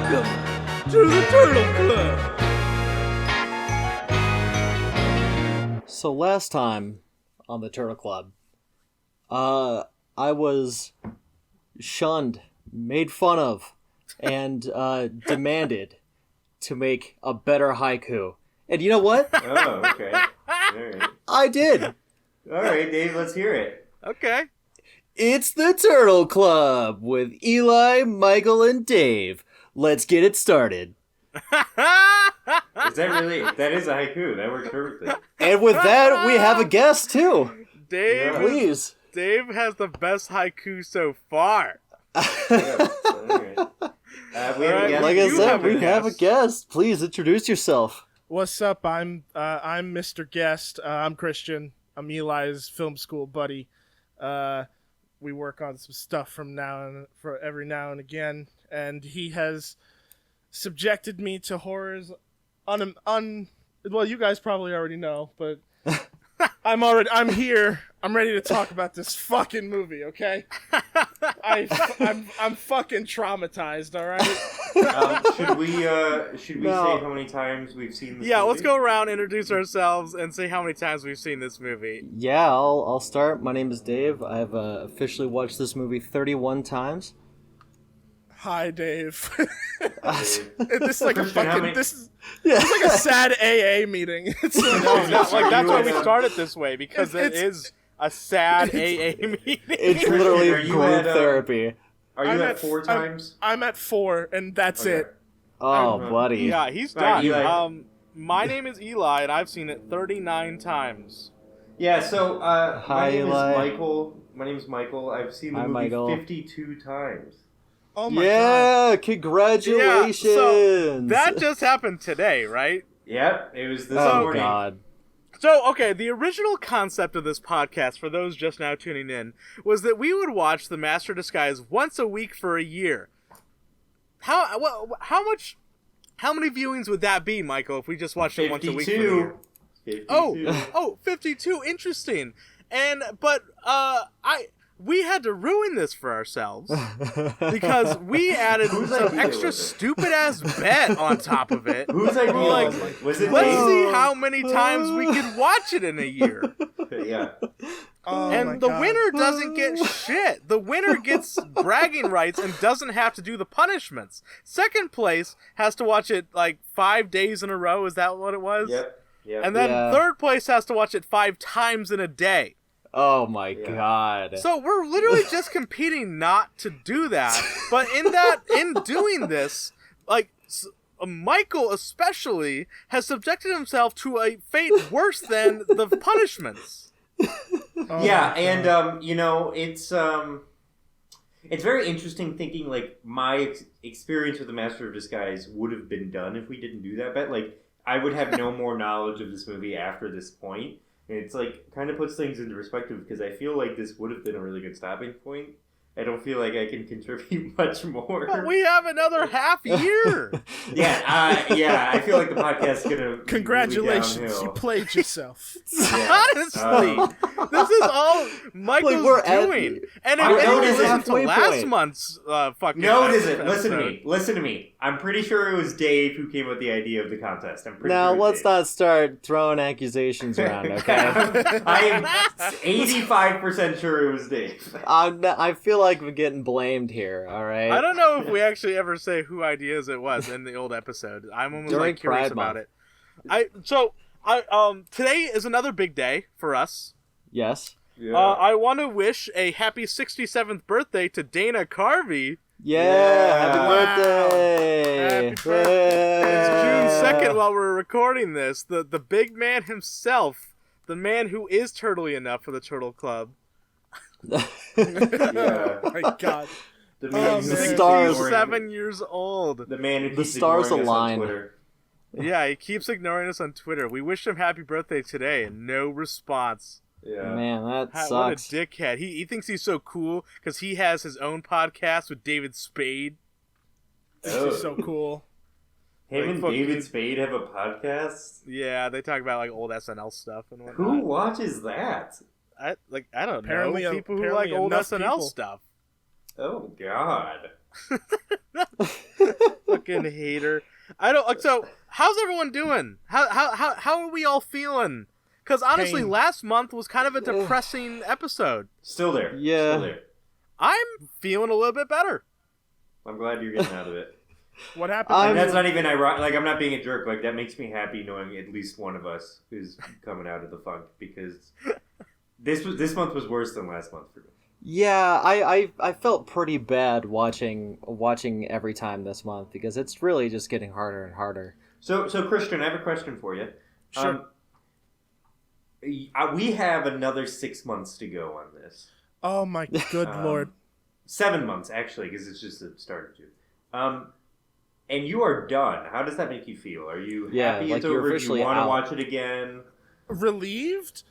Welcome to the Turtle Club! So last time on the Turtle Club, I was shunned, made fun of, and demanded to make a better haiku. And you know what? Oh, okay. All right. I did. All right, Dave, let's hear it. Okay. It's the Turtle Club with Eli, Michael, and Dave. Let's get it started. Is that really? That is a haiku. That works perfectly. And with that, we have a guest too. Dave, Yeah. Please. Dave has the best haiku so far. Yeah, all right. We have a guest. Like I You said, have a we have a guest. guest. Please introduce yourself. What's up? I'm Mr. Guest. I'm Christian. I'm Eli's film school buddy. We work on some stuff for every now and again, and he has subjected me to horrors. Well, you guys probably already know, but I'm here. I'm ready to talk about this fucking movie. Okay, I'm fucking traumatized. All right. Should we No. say how many times we've seen this Yeah, movie? let's go around, introduce ourselves, and say how many times we've seen this movie. Yeah, I'll start. My name is Dave. I've officially watched this movie 31 times. Hi, Dave. Dave. This is like Christian, how many- this is Yeah. like a sad AA meeting. It's like, No, that's you why we at, started this way, because it It's- is a sad AA meeting. It's Christian, literally are you group at, therapy. Are you I'm at at- 4 times? I'm at 4, and that's Okay. it. Oh, I'm- buddy. Yeah, he's All right, done. Eli. My name is Eli, and I've seen it 39 times. Yeah. So, Hi, my name Eli. is Michael. My name is Michael. I've seen the Hi, movie Michael. 52 times. Oh my god. Yeah, congratulations. Yeah, so that just happened today, right? Yep, it was this Oh, morning. God. So, okay, the original concept of this podcast, for those just now tuning in, was that we would watch The Master of Disguise once a week for a year. How many viewings would that be, Michael, if we just watched it once a week for a year? 52. 52. Oh, 52, interesting. But we had to ruin this for ourselves because we added Whose some idea extra was it? stupid ass bet on top of it. Whose idea Like, was it? Was it Let's Dave's? see how many times we could watch it in a year. Yeah. Oh my And the god. winner doesn't get shit. The winner gets bragging rights and doesn't have to do the punishments. Second place has to watch it like 5 days in a row. Is that what it was? Yep. Yep. And then Yeah. third place has to watch it 5 times in a day. Oh, my Yeah. God. So we're literally just competing not to do that. But in doing this, like Michael especially has subjected himself to a fate worse than the punishments. Oh Yeah, my and God. it's very interesting thinking like my experience with the Master of Disguise would have been done if we didn't do that bet. Like I would have no more knowledge of this movie after this point. And it's like kind of puts things into perspective because I feel like this would have been a really good stopping point. I don't feel like I can contribute much more. But we have another half year. Yeah, I feel like the podcast is gonna. be Congratulations, really you downhill. played yourself. Yeah. Honestly, this is all Michael's we're at- doing. And I if know you this is listen to halfway last point. month's fucking No, it isn't. episode- Listen to me. Listen to me. I'm pretty sure it was Dave who came up with the idea of the contest. I'm pretty Now, sure. it was let's not start throwing accusations around, Dave. okay? I am 85% sure it was Dave. I feel like we're getting blamed here, alright? I don't know if we actually ever say who ideas it was in the old episode. I'm almost During like curious Pride about Month. it. Today is another big day for us. Yes? I want to wish a happy 67th birthday to Dana Carvey. Yeah! Happy Wow. birthday! Happy birthday. It's June Yeah. 2nd while we're recording this. The big man himself, the man who is turtly enough for the Turtle Club. Yeah. Oh my god. The Oh, man who man. keeps 67 years old. ignoring- The man who The keeps stars ignoring us on align. Twitter. Yeah, he keeps ignoring us on Twitter. We wished him happy birthday today and no response. Yeah. Man, that What a sucks. dickhead. He thinks he's so cool because he has his own podcast with David Spade. This Oh. is so cool. Him Like and fucking- David Spade have a podcast? Yeah, they talk about like old SNL stuff and whatnot. Who watches that? I don't Apparently- know. People who apparently like old enough SNL people. stuff. Oh, God. Fucking hater. I don't like. So, how's everyone doing? How are we all feeling? Because honestly, Pain. last month was kind of a depressing episode. Still there. Yeah. Still there. I'm feeling a little bit better. I'm glad you're getting out of it. What happened? And that's not even ironic. Like, I'm not being a jerk. Like, that makes me happy knowing at least one of us is coming out of the funk, because this month was worse than last month for me. Yeah, I felt pretty bad watching every time this month because it's really just getting harder and harder. So Christian, I have a question for you. Sure. We have another 6 months to go on this. Oh my good lord. 7 months, actually, because it's just the start of June. And you are done. How does that make you feel? Are you happy like it's you're over? Do officially you want to out. watch it again? Relieved,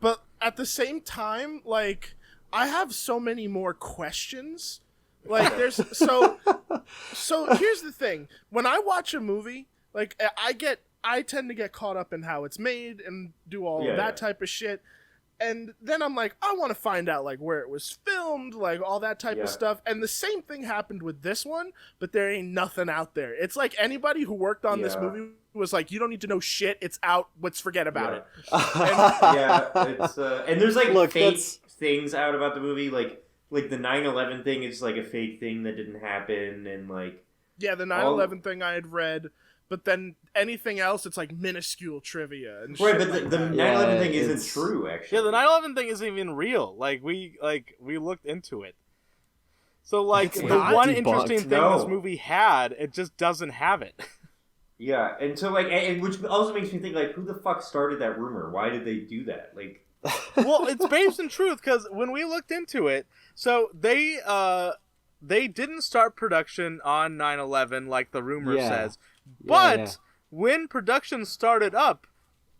but at the same time, like, I have so many more questions. Like, there's so here's the thing. When I watch a movie, like, I tend to get caught up in how it's made and do all of that type of shit. And then I'm like, I want to find out, like, where it was filmed, like, all that type of stuff. And the same thing happened with this one, but there ain't nothing out there. It's like anybody who worked on this movie was like, you don't need to know shit. It's out. Let's forget about it. It's and there's like fake that's- things out about the movie, like the 9/11 thing is like a fake thing that didn't happen, and like Yeah, the 9/11 thing I had read, but then anything else, it's like minuscule trivia and shit. right, but like the that. 9/11 thing it's- isn't true, actually. Yeah, the 9/11 thing isn't even real. Like we looked into it. So like It's the not one debunked. interesting thing No. this movie had, it just doesn't have it. Yeah, and so like, and which also makes me think, like, who the fuck started that rumor? Why did they do that? Like, Well, it's based in truth because when we looked into it, so they didn't start production on 9/11 like the rumor says, but when production started up,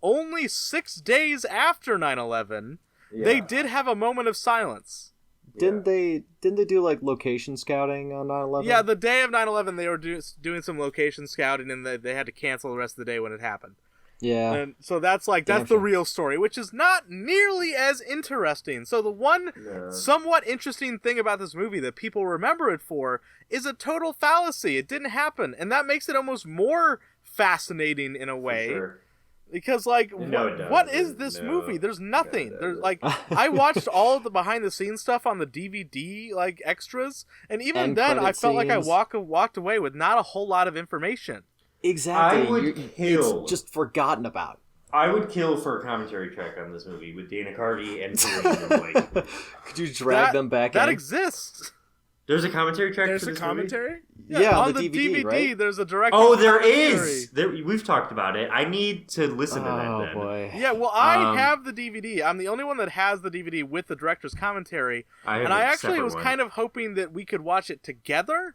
only 6 days after 9/11, they did have a moment of silence. Didn't they do like location scouting on 9/11? Yeah, the day of 9/11, they were doing some location scouting, and they had to cancel the rest of the day when it happened. Yeah. And so that's the sure. real story, which is not nearly as interesting. So the one somewhat interesting thing about this movie that people remember it for is a total fallacy. It didn't happen, and that makes it almost more fascinating in a way. sure. Because like, No, it what doesn't. is this No. movie? There's nothing. No, it There's doesn't. like, I watched all of the behind the scenes stuff on the DVD like extras, and even End then, I credit felt like I scenes. walked away with not a whole lot of information. Exactly. I would kill. It's just forgotten about. I would kill for a commentary track on this movie with Dana Carvey and Kareem and Blake. Could you drag them back That in? exists. There's a commentary track There's for a this commentary? Yeah, on the the DVD, right? there's a direct. movie? Oh, there commentary. is! We've talked about it. I need to listen to that Oh then. boy. Yeah, well, I Um, have the DVD. I'm the only one that has the DVD with the director's commentary, I have and a I actually separate was one. kind of hoping that we could watch it together,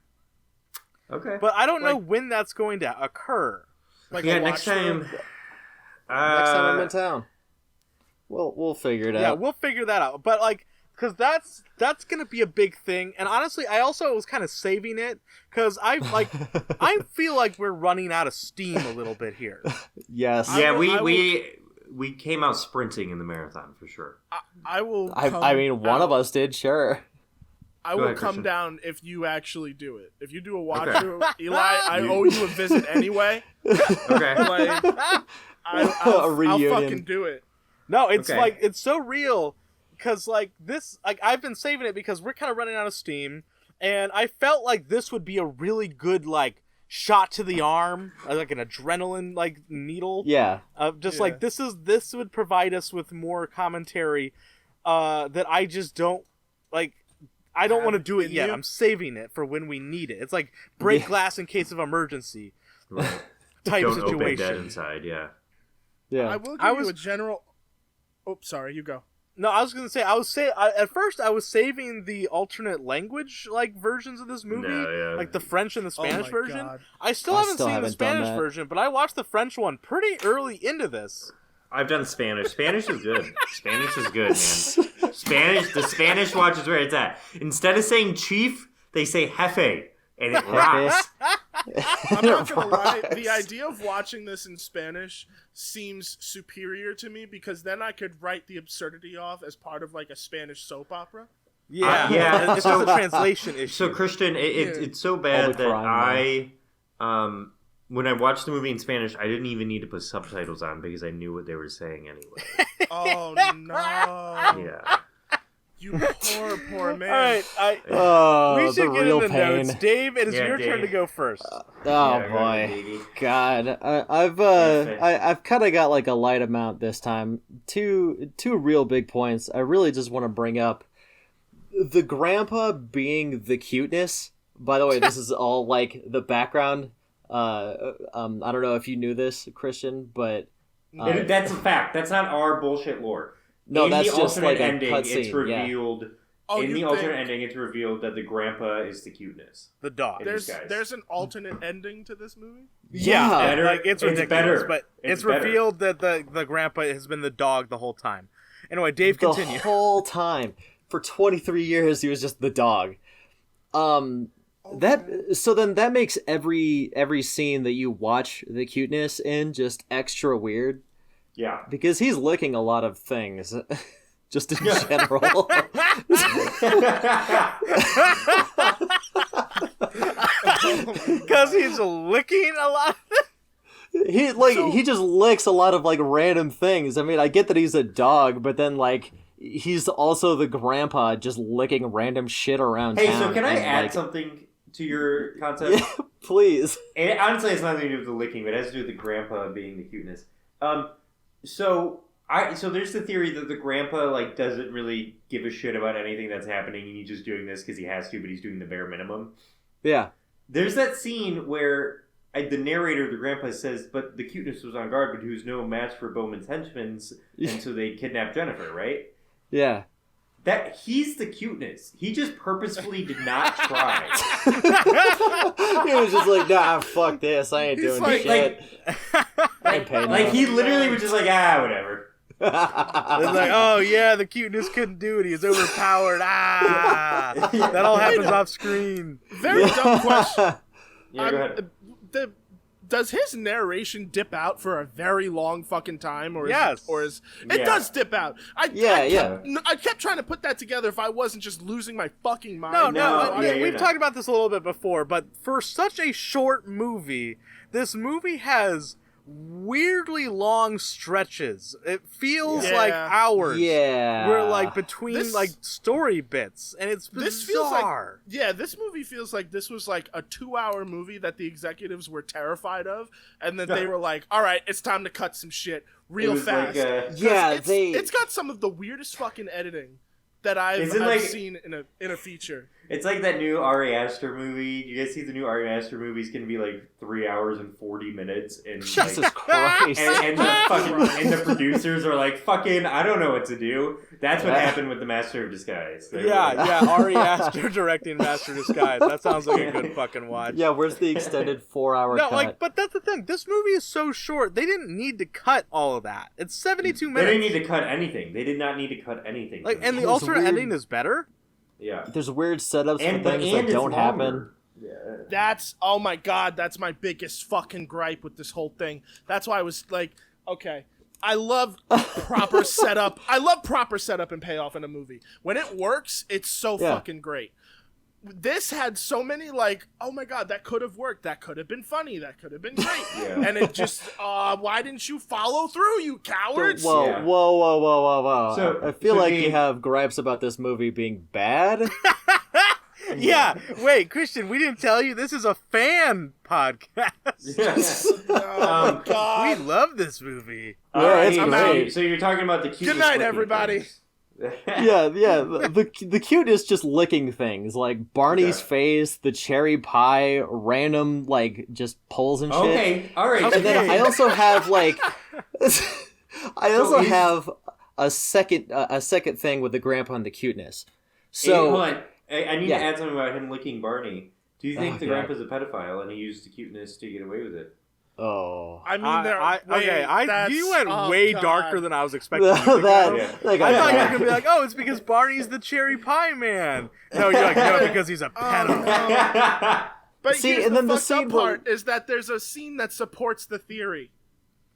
Okay. but I don't know Like- when that's going to occur. Like yeah, a next watch time. through? Next time I'm in town, we'll figure it Yeah, out. we'll figure that out. But like, because that's gonna be a big thing. And honestly, I also was kind of saving it because I feel like we're running out of steam a little bit here. Yes. Yeah, I will- we came out sprinting in the marathon for sure. I will. I mean, one of us did, sure. I Go will ahead, come Christian. down if you actually do it. If you do a watch Okay. through, Eli, I owe you a visit anyway. Okay. Like, A I'll reunion. fucking do it. No, it's Okay. like it's so real because like this, like I've been saving it because we're kind of running out of steam, and I felt like this would be a really good like shot to the arm, like an adrenaline like needle. Yeah. Just Yeah. like this would provide us with more commentary that I just don't like. I don't want to do it in yet. you? I'm saving it for when we need it. It's like break Yeah. glass in case of emergency Right. type Don't open dead situation. inside. Yeah. Yeah. I will give I you was- a general. Oh, sorry. You go. No, I was gonna say at first I was saving the alternate language like versions of this movie, No, yeah. like the French and the Spanish my version. God. I still I haven't still seen haven't the done Spanish that. version, but I watched the French one pretty early into this. I've done Spanish. Spanish is good. Spanish is good, man. The Spanish watch is where it's at. Instead of saying chief, they say jefe, and it rocks. I'm not gonna lie. The idea of watching this in Spanish seems superior to me because then I could write the absurdity off as part of like a Spanish soap opera. Yeah, yeah, It's so- just a translation issue. So Christian, it's so All bad the that crime, when I watched the movie in Spanish, I didn't even need to put subtitles on because I knew what they were saying anyway. Oh no! Yeah. You poor man. All right, Oh, we the should get real into pain. notes. Dave, it is Yeah, your turn Dave. to go first. Oh Yeah, go boy, ahead, baby. God, I've Okay. I've kind of got like a light amount this time. Two real big points. I really just want to bring up the grandpa being the cuteness. By the way, this is all like the background. I don't know if you knew this, Christian, but That's a fact. That's not our bullshit lore. no, in that's the just alternate like a ending, it's cutscene. Yeah. revealed. Oh, in you the think alternate ending, it's revealed that the grandpa is the cuteness. The dog. There's- there's guys. an alternate ending to this movie? Yeah, Yeah. like it's It's ridiculous, better. but It's it's better. revealed that the grandpa has been the dog the whole time. Anyway, Dave, The continue. whole time for 23 years, he was just the dog. That makes every scene that you watch the cuteness in just extra weird Yeah. because he's licking a lot of things, just in general. Because he's licking a lot. He just licks a lot of like random things. I mean, I get that he's a dog, but then like he's also the grandpa just licking random shit around Hey, town. so can I and, add like, something to your concept? Yeah, please. And honestly, it's nothing to do with the licking, but it has to do with the grandpa being the cuteness. So there's the theory that the grandpa like doesn't really give a shit about anything that's happening, and he's just doing this because he has to, but he's doing the bare minimum. Yeah. There's that scene where the narrator, the grandpa, says, "But the cuteness was on guard, but who's no match for Bowman's henchmen, and so they kidnapped Jennifer." Right? Yeah. That he's the cuteness. He just purposefully did not try. He was just like, nah, fuck this. I ain't He's doing like- shit. I ain't paying Like that. he literally was just like, whatever. It's like, oh yeah, the cuteness couldn't do it. He is overpowered. That all happens off screen. Very dumb question. Yeah, go ahead. Does his narration dip out for a very long fucking time, or is Yes. it Yeah. does dip out? I kept trying to put that together. If I wasn't just losing my fucking mind. No, yeah, you're we've not. talked about this a little bit before, but for such a short movie, this movie has weirdly long stretches. It feels Yeah. like hours. Yeah. We're like between This- like story bits, and it's bizarre. This feels like this movie feels like this was like a 2-hour movie that the executives were terrified of, and then they were like, "All right, it's time to cut some shit real It was fast." like, 'Cause Yeah, it's got some of the weirdest fucking editing that I've Is it like- seen in a feature. It's like that new Ari Aster movie. You guys see the new Ari Aster movie? It's gonna be like 3 hours and 40 minutes, and Jesus like, Christ. and the producers are like, "Fucking, I don't know what to do." That's what happened with the Master of Disguise. They were Yeah, like, yeah. Ari Aster directing Master Disguise. That sounds like a good fucking watch. Yeah, where's the extended 4-hour No, cut? like, but that's the thing. This movie is so short. They didn't need to cut all of that. It's 72 They minutes. didn't need to cut anything. They did not need to cut anything. Like, and the It was alternate weird. ending is better. yeah, There's weird setups and for things that it's don't longer. happen. Yeah. That's oh my god, that's my biggest fucking gripe with this whole thing. That's why I was like, okay, I love proper setup. I love proper setup and payoff in a movie. When it works, it's so Yeah. fucking great. This had so many like, oh my god, that could have worked. That could have been funny. That could have been great. Yeah. And it just, why didn't you follow through, you cowards? Whoa, Yeah. whoa. So- I feel so like the- you have gripes about this movie being bad. Yeah. Wait, Christian, we didn't tell you this is a fan podcast. Oh Um, god. We love this movie. Yeah, it's so, great. so you're talking about the cutest Good night, looking everybody. things. yeah. The cutest just licking things like Barney's Yeah. face, the cherry pie, random like just pulls and shit. Okay, all right. And then I also have like, I also he's- have a second thing with the grandpa and the cuteness. Hey, So hold on. I need Yeah. to add something about him licking Barney. Do you think Oh, the God. grandpa's a pedophile and he used the cuteness to get away with it? oh, I mean, You went way darker than I was expecting. that, you to go. Yeah. like, I thought you were gonna be like, oh, it's because Barney's the cherry pie man. No, you're like, no, because he's a pedo. But See, here's and the then the fucked up scene where- part is that there's a scene that supports the theory.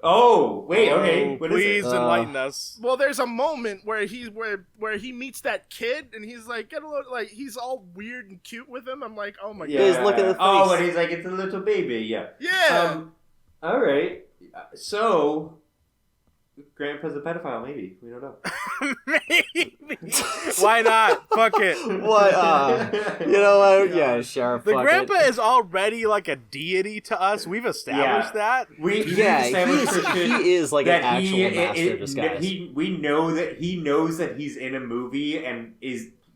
Oh, wait, okay. Oh, What is please it? enlighten us. Well, there's a moment where he meets that kid, and he's like, he's all weird and cute with him. I'm like, oh my Yeah. god. Guys, look at the Oh, face. and he's like, it's a little baby. Yeah. Yeah. All right. So, Grandpa's a pedophile, maybe. We don't know. Maybe. Why not? Fuck it. What? You know what? Yeah, sure. The fuck grandpa it. is already like a deity to us. We've established that. We Yeah, established, Christian, he is like an that actual master of disguise. we know that he knows that he's in a movie and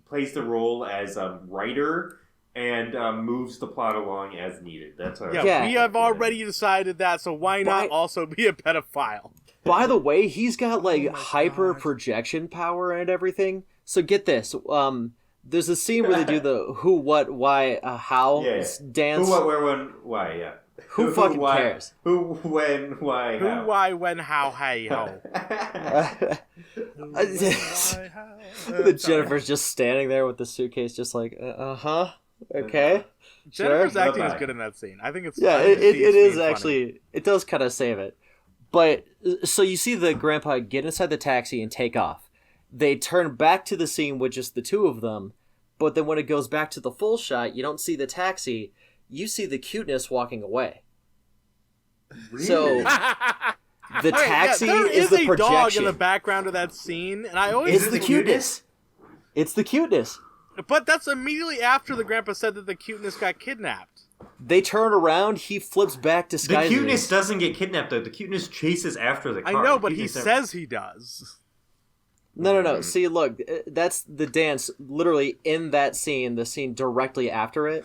plays the role as a writer and moves the plot along as needed. That's our Yeah, we have already decided that, so why not also be a pedophile? By the way, he's got like Oh my hyper God. projection power and everything. So get this. There's a scene where they do the who, what, why, how Yeah. dance. Who, what, where, when, why? Yeah. Who fucking why, cares? Who, when, why, Who, how. why, when, how, hey, ho. The Jennifer's just standing there with the suitcase, just like, huh, okay, Jennifer's sure. acting is Bye-bye. good in that scene. I think it's Yeah, I think it she's is being funny. actually. It does kind of save it. But so you see the grandpa get inside the taxi and take off. They turn back to the scene with just the two of them. But then when it goes back to the full shot, you don't see the taxi. You see the cuteness walking away. So the taxi there is is the a dog in projection. the background of that scene, and I always. It's Is it the the cuteness. It's the cuteness. But that's immediately after the grandpa said that the cuteness got kidnapped. They turn around. He flips back The disguises. cuteness doesn't get kidnapped, though. The cuteness chases after the I car. know, but he Cuteness never- says he does. No. See, look, that's the dance literally in that scene, the scene directly after it.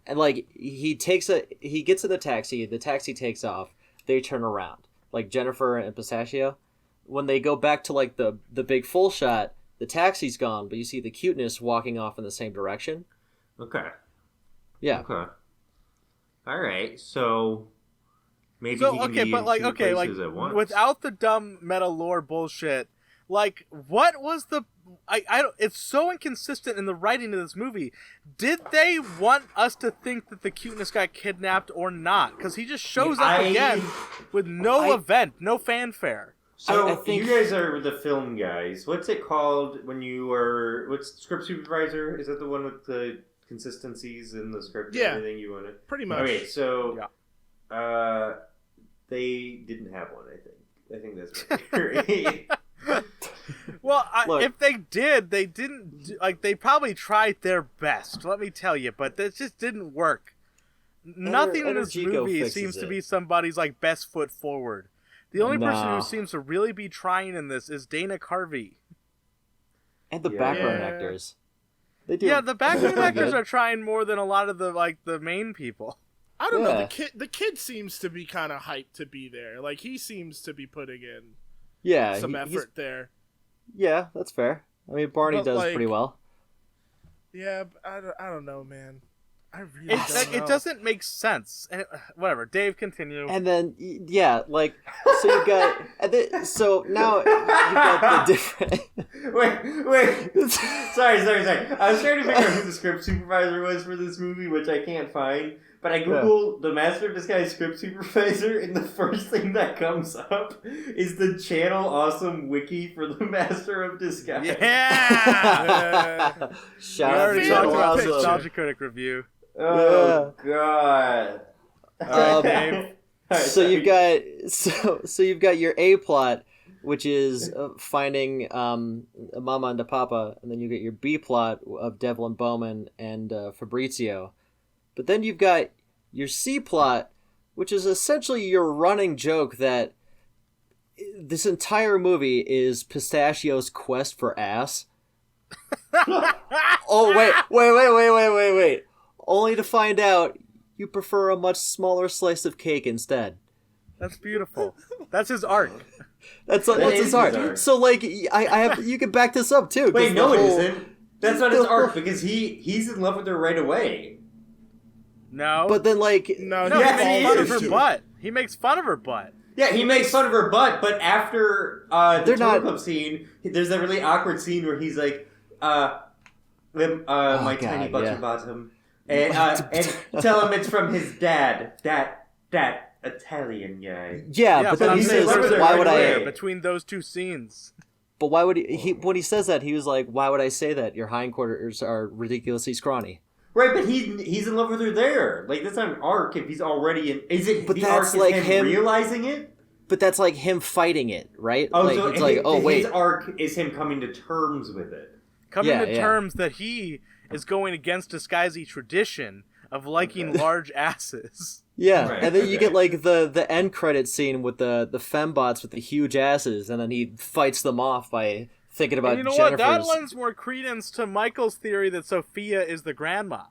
And like he gets in the taxi takes off, they turn around. Like Jennifer and Pistachio, when they go back to like the big full shot, the taxi's gone, but you see the cuteness walking off in the same direction. Okay. Yeah. Okay. All right. So maybe So he can okay, be but in like two okay, like places at once. without the dumb meta lore bullshit, like what was the I don't, it's so inconsistent in the writing of this movie. Did they want us to think that the cuteness got kidnapped or not? Because he just shows up again with no event, no fanfare. So I think- you guys are the film guys. What's it called when you are? What's script supervisor? Is that the one with the consistencies in the script? Yeah. And everything you want to. Pretty much. Okay, so they didn't have one. I think that's right. Well, Look. if they did, they didn't like. They probably tried their best. Let me tell you, but that just didn't work. Nothing in this Energico movie fixes seems to it. be somebody's like best foot forward. The only person No. who seems to really be trying in this is Dana Carvey. And the Yeah. background Yeah. actors. They do. Yeah, the background pretty actors good. are trying more than a lot of the main people. I don't know. Yeah. The kid seems to be kind of hyped to be there. Like he seems to be putting in Yeah, some he's- effort there. Yeah, that's fair. I mean, Barney But, does like, pretty well. Yeah, but I don't know, man. I really It's don't like know. it doesn't make sense. And whatever, Dave, continue. And then, yeah, like, so you've got, and then, so now you've got the different. wait. Sorry. I was trying to figure out who the script supervisor was for this movie, which I can't find. But I googled the Master of Disguise script supervisor, and the first thing that comes up is the Channel Awesome wiki for the Master of Disguise. Yeah! Shout We out already to talked Channel about the Awesome. Nostalgia Critic review. Oh God! All right, Dave. All right, So sorry. you've got so you've got your A plot, which is finding Mama and Papa, and then you get your B plot of Devlin Bowman and Fabrizio, but then you've got your C plot, which is essentially your running joke that this entire movie is Pistachio's quest for ass. Oh wait! Only to find out you prefer a much smaller slice of cake instead. That's beautiful. That's his arc. That's That is his art. his art. So like I have you can back this up too. 'cause Wait, the no, it whole- isn't. That's not his arc because he's in love with her right away. No. But then like No, no, Yes, he he makes fun of is. her butt. He makes fun of her butt. Yeah, he makes fun of her butt, but after the They're tour not- club scene, there's that really awkward scene where he's like, my God, tiny butcher yeah. bottom, and tell him it's from his dad. Italian guy. Yeah, but then I'm he saying says, there's a "Why right would away. I?" between those two scenes? But why would he? When he says that, he was like, "Why would I say that? Your hindquarters are ridiculously scrawny." Right, but he's in love with her there. Like, that's not an arc if he's already in. Is it? But the that's arc is like him him- realizing it. But that's like him fighting it, right? Oh, like so it's like, oh wait, his arc is him coming to terms with it. Coming Yeah, to yeah. terms that he is going against Disguisey tradition of liking large asses. yeah. Right, And then you okay. get like the end credit scene with the fembots with the huge asses, and then he fights them off by thinking about And you know what? Jennifer's. That lends more credence to Michael's theory that Sophia is the grandma.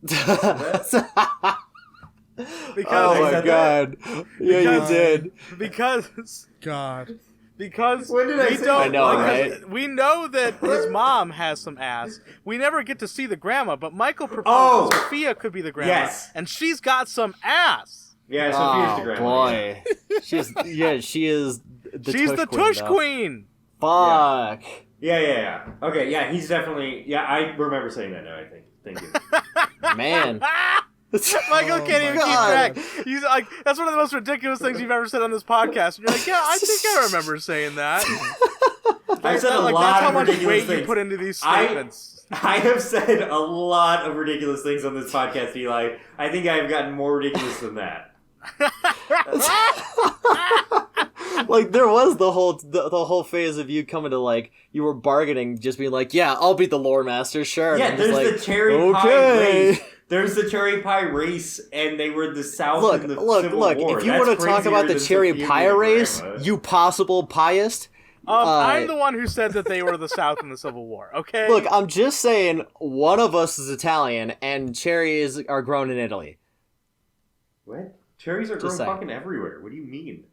Because Oh my said god! Yeah, you Because- did. God. because When did I we say don't that? I know, because right? we know that his mom has some ass. We never get to see the grandma, but Michael proposed Oh! that Sophia could be the grandma, Yes. and she's got some ass. Yeah, Sophia's the Oh grandma. boy, she is the She's tush the queen, tush though. queen. Fuck. Yeah. Okay, yeah, he's definitely. Yeah, I remember saying that now. I think. Thank you. Man. Michael Oh can't my even God. keep track. He's like, that's one of the most ridiculous things you've ever said on this podcast. And you're like, yeah, I think I remember saying that. I've said a Like, lot that's how of much ridiculous weight things. you put into these I- statements. I have said a lot of ridiculous things on this podcast, Eli. I think I've gotten more ridiculous than that. Like there was the whole phase of you coming to like you were bargaining, just being like, yeah, I'll be the lore master, sure. Yeah, And I'm just there's like, the cherry pie okay. race. There's the cherry pie race, and they were the South Look, in the look, Civil look! War. If you That's want to talk about the crazier than cherry Sophia pie being a race, grandma. you possible piest. I'm the one who said that they were the South in the Civil War, okay? Look, I'm just saying, one of us is Italian, and cherries are grown in Italy. What? Cherries are Just grown saying. fucking everywhere. What do you mean?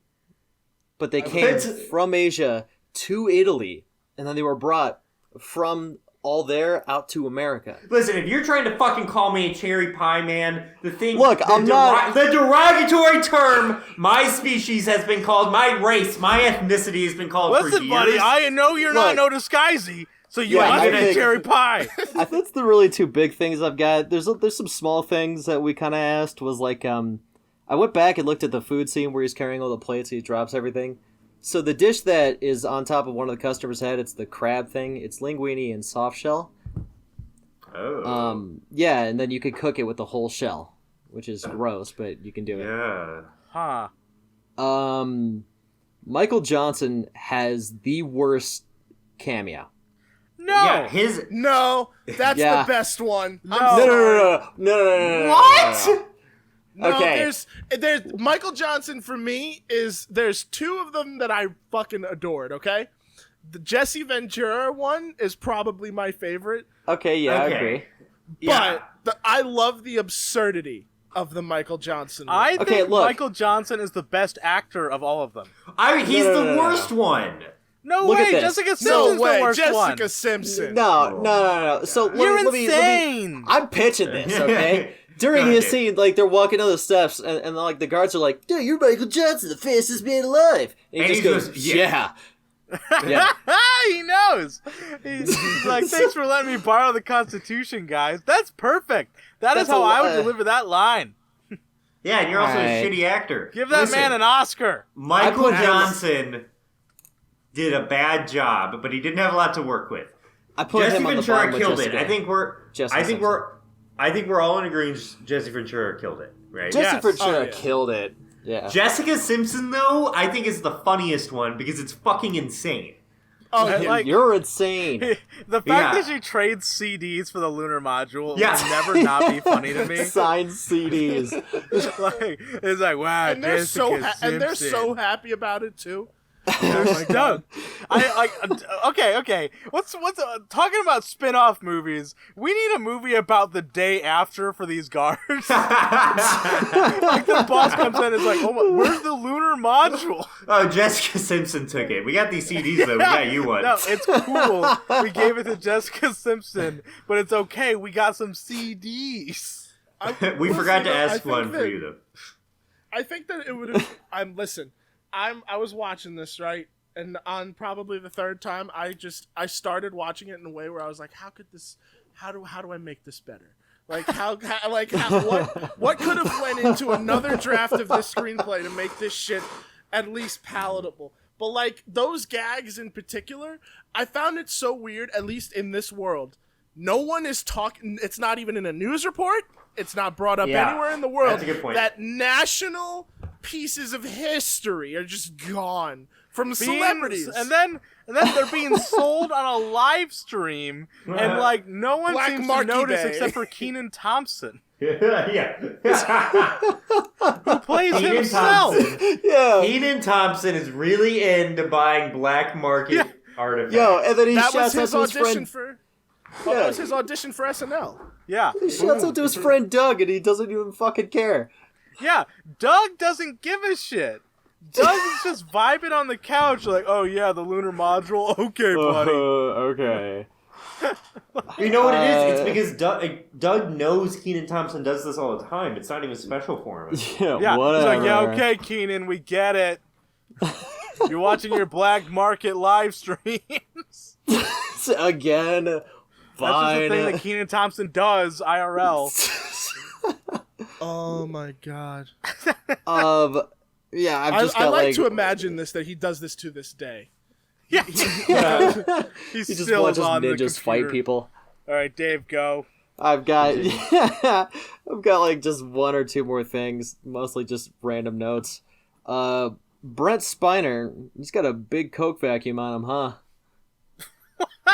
But they came What? from Asia to Italy, and then they were brought from all there out to America. Listen, if you're trying to fucking call me a cherry pie man, Look, I'm not- The derogatory term my species has been called, my race, my ethnicity has been called for Listen, years. buddy, I know you're not Look. no disguisey, so you Yeah, must I be think- cherry pie. I think that's the really two big things I've got. There's some small things that we kind of asked. Was like, I went back and looked at the food scene where he's carrying all the plates, he drops everything. So the dish that is on top of one of the customers' head, it's the crab thing. It's linguine and soft shell. Oh. Yeah, and then you could cook it with the whole shell, which is gross, but you can do it. Yeah. Huh. Michael Johnson has the worst cameo. No. Yeah, his... No, that's Yeah. the best one. No. I'm No, sorry. no. What? No, Okay. there's Michael Johnson for me there's two of them that I fucking adored, okay? The Jesse Ventura one is probably my favorite, Okay, yeah, Okay. I agree. Yeah. but I love the absurdity of the Michael Johnson one. I Okay, think look. Michael Johnson is the best actor of all of them. He's No, no, the no, no, worst no. one. No Look at way, this. Jessica no Simpson's way, the worst Jessica one. Simpson. No. So You're let me- insane. I'm pitching this, okay? During his Okay. scene, like they're walking down the steps, and like the guards are like, "Dude, you're Michael Johnson, the fastest man alive." And he And just he goes, goes, "Yeah, yeah." He knows. He's like, thanks for letting me borrow the Constitution, guys. That's perfect. That's That's how I I would deliver that line. Yeah, and you're also a Alright. shitty actor. Give that Listen, man an Oscar. Michael I put him- Johnson did a bad job, but he didn't have a lot to work with. I put Jesse him on the Ventura bottom with killed it. Jessica. I think we're. Jessica I think we're all in agreement. Jesse Ventura killed it, right? Jesse Yes. Ventura Oh, yeah. killed it. Yeah. Jessica Simpson, though, I think is the funniest one because it's fucking insane. Oh, And, yeah. like- You're insane. The fact Yeah. that she trades CDs for the lunar module Yeah. will never not be funny to me. Signed CDs. Like, it's like, wow, and they're Jessica and they're Simpson. so happy about it too. Oh my God. Okay. What's talking about spin-off movies? We need a movie about the day after for these guards. Like the boss comes in and is like, "Oh my, where's the lunar module?" Oh, Jessica Simpson took it. We got these CDs though. We got you one. No, it's cool. We gave it to Jessica Simpson, but it's okay. We got some CDs. We forgot to I ask think one for that- you though. I think that it would have. I was watching this right, and on probably the third time, I started watching it in a way where I was like, how do I make this better? Like what could have went into another draft of this screenplay to make this shit at least palatable? But like those gags in particular, I found it so weird, at least in this world. No one is talking, it's not even in a news report, it's not brought up anywhere in the world. That's a good point. That national pieces of history are just gone from celebrities. And then they're being sold on a live stream, and like no one Black seems Marquee to notice Day. except for Kenan Thompson, Yeah. who plays Kenan himself. Thompson. Yeah. Kenan Thompson is really into buying black market artifacts. Yo, and then he That was shouts out his to his audition friend. for. Yeah. That was his audition for SNL. Yeah, He shouts out to his friend Doug, and he doesn't even fucking care. yeah. Doug doesn't give a shit. Doug is just vibing on the couch, like, oh yeah, the lunar module. Okay, buddy. Okay. You know what it is? It's because Doug knows Kenan Thompson does this all the time. It's not even special for him. Yeah, whatever. he's like, yeah, okay, Keenan, we get it. You're watching your black market live streams. Again, That's fine. just the thing that Kenan Thompson does IRL. Oh my god. Yeah, I've I just got like to imagine this, that he does this to this day. Yeah, Yeah. he's He just still watches on the ninjas fight computer. people. All right, Dave, go. I've got like just one or two more things, mostly just random notes. Brent Spiner, he's got a big Coke vacuum on him, huh?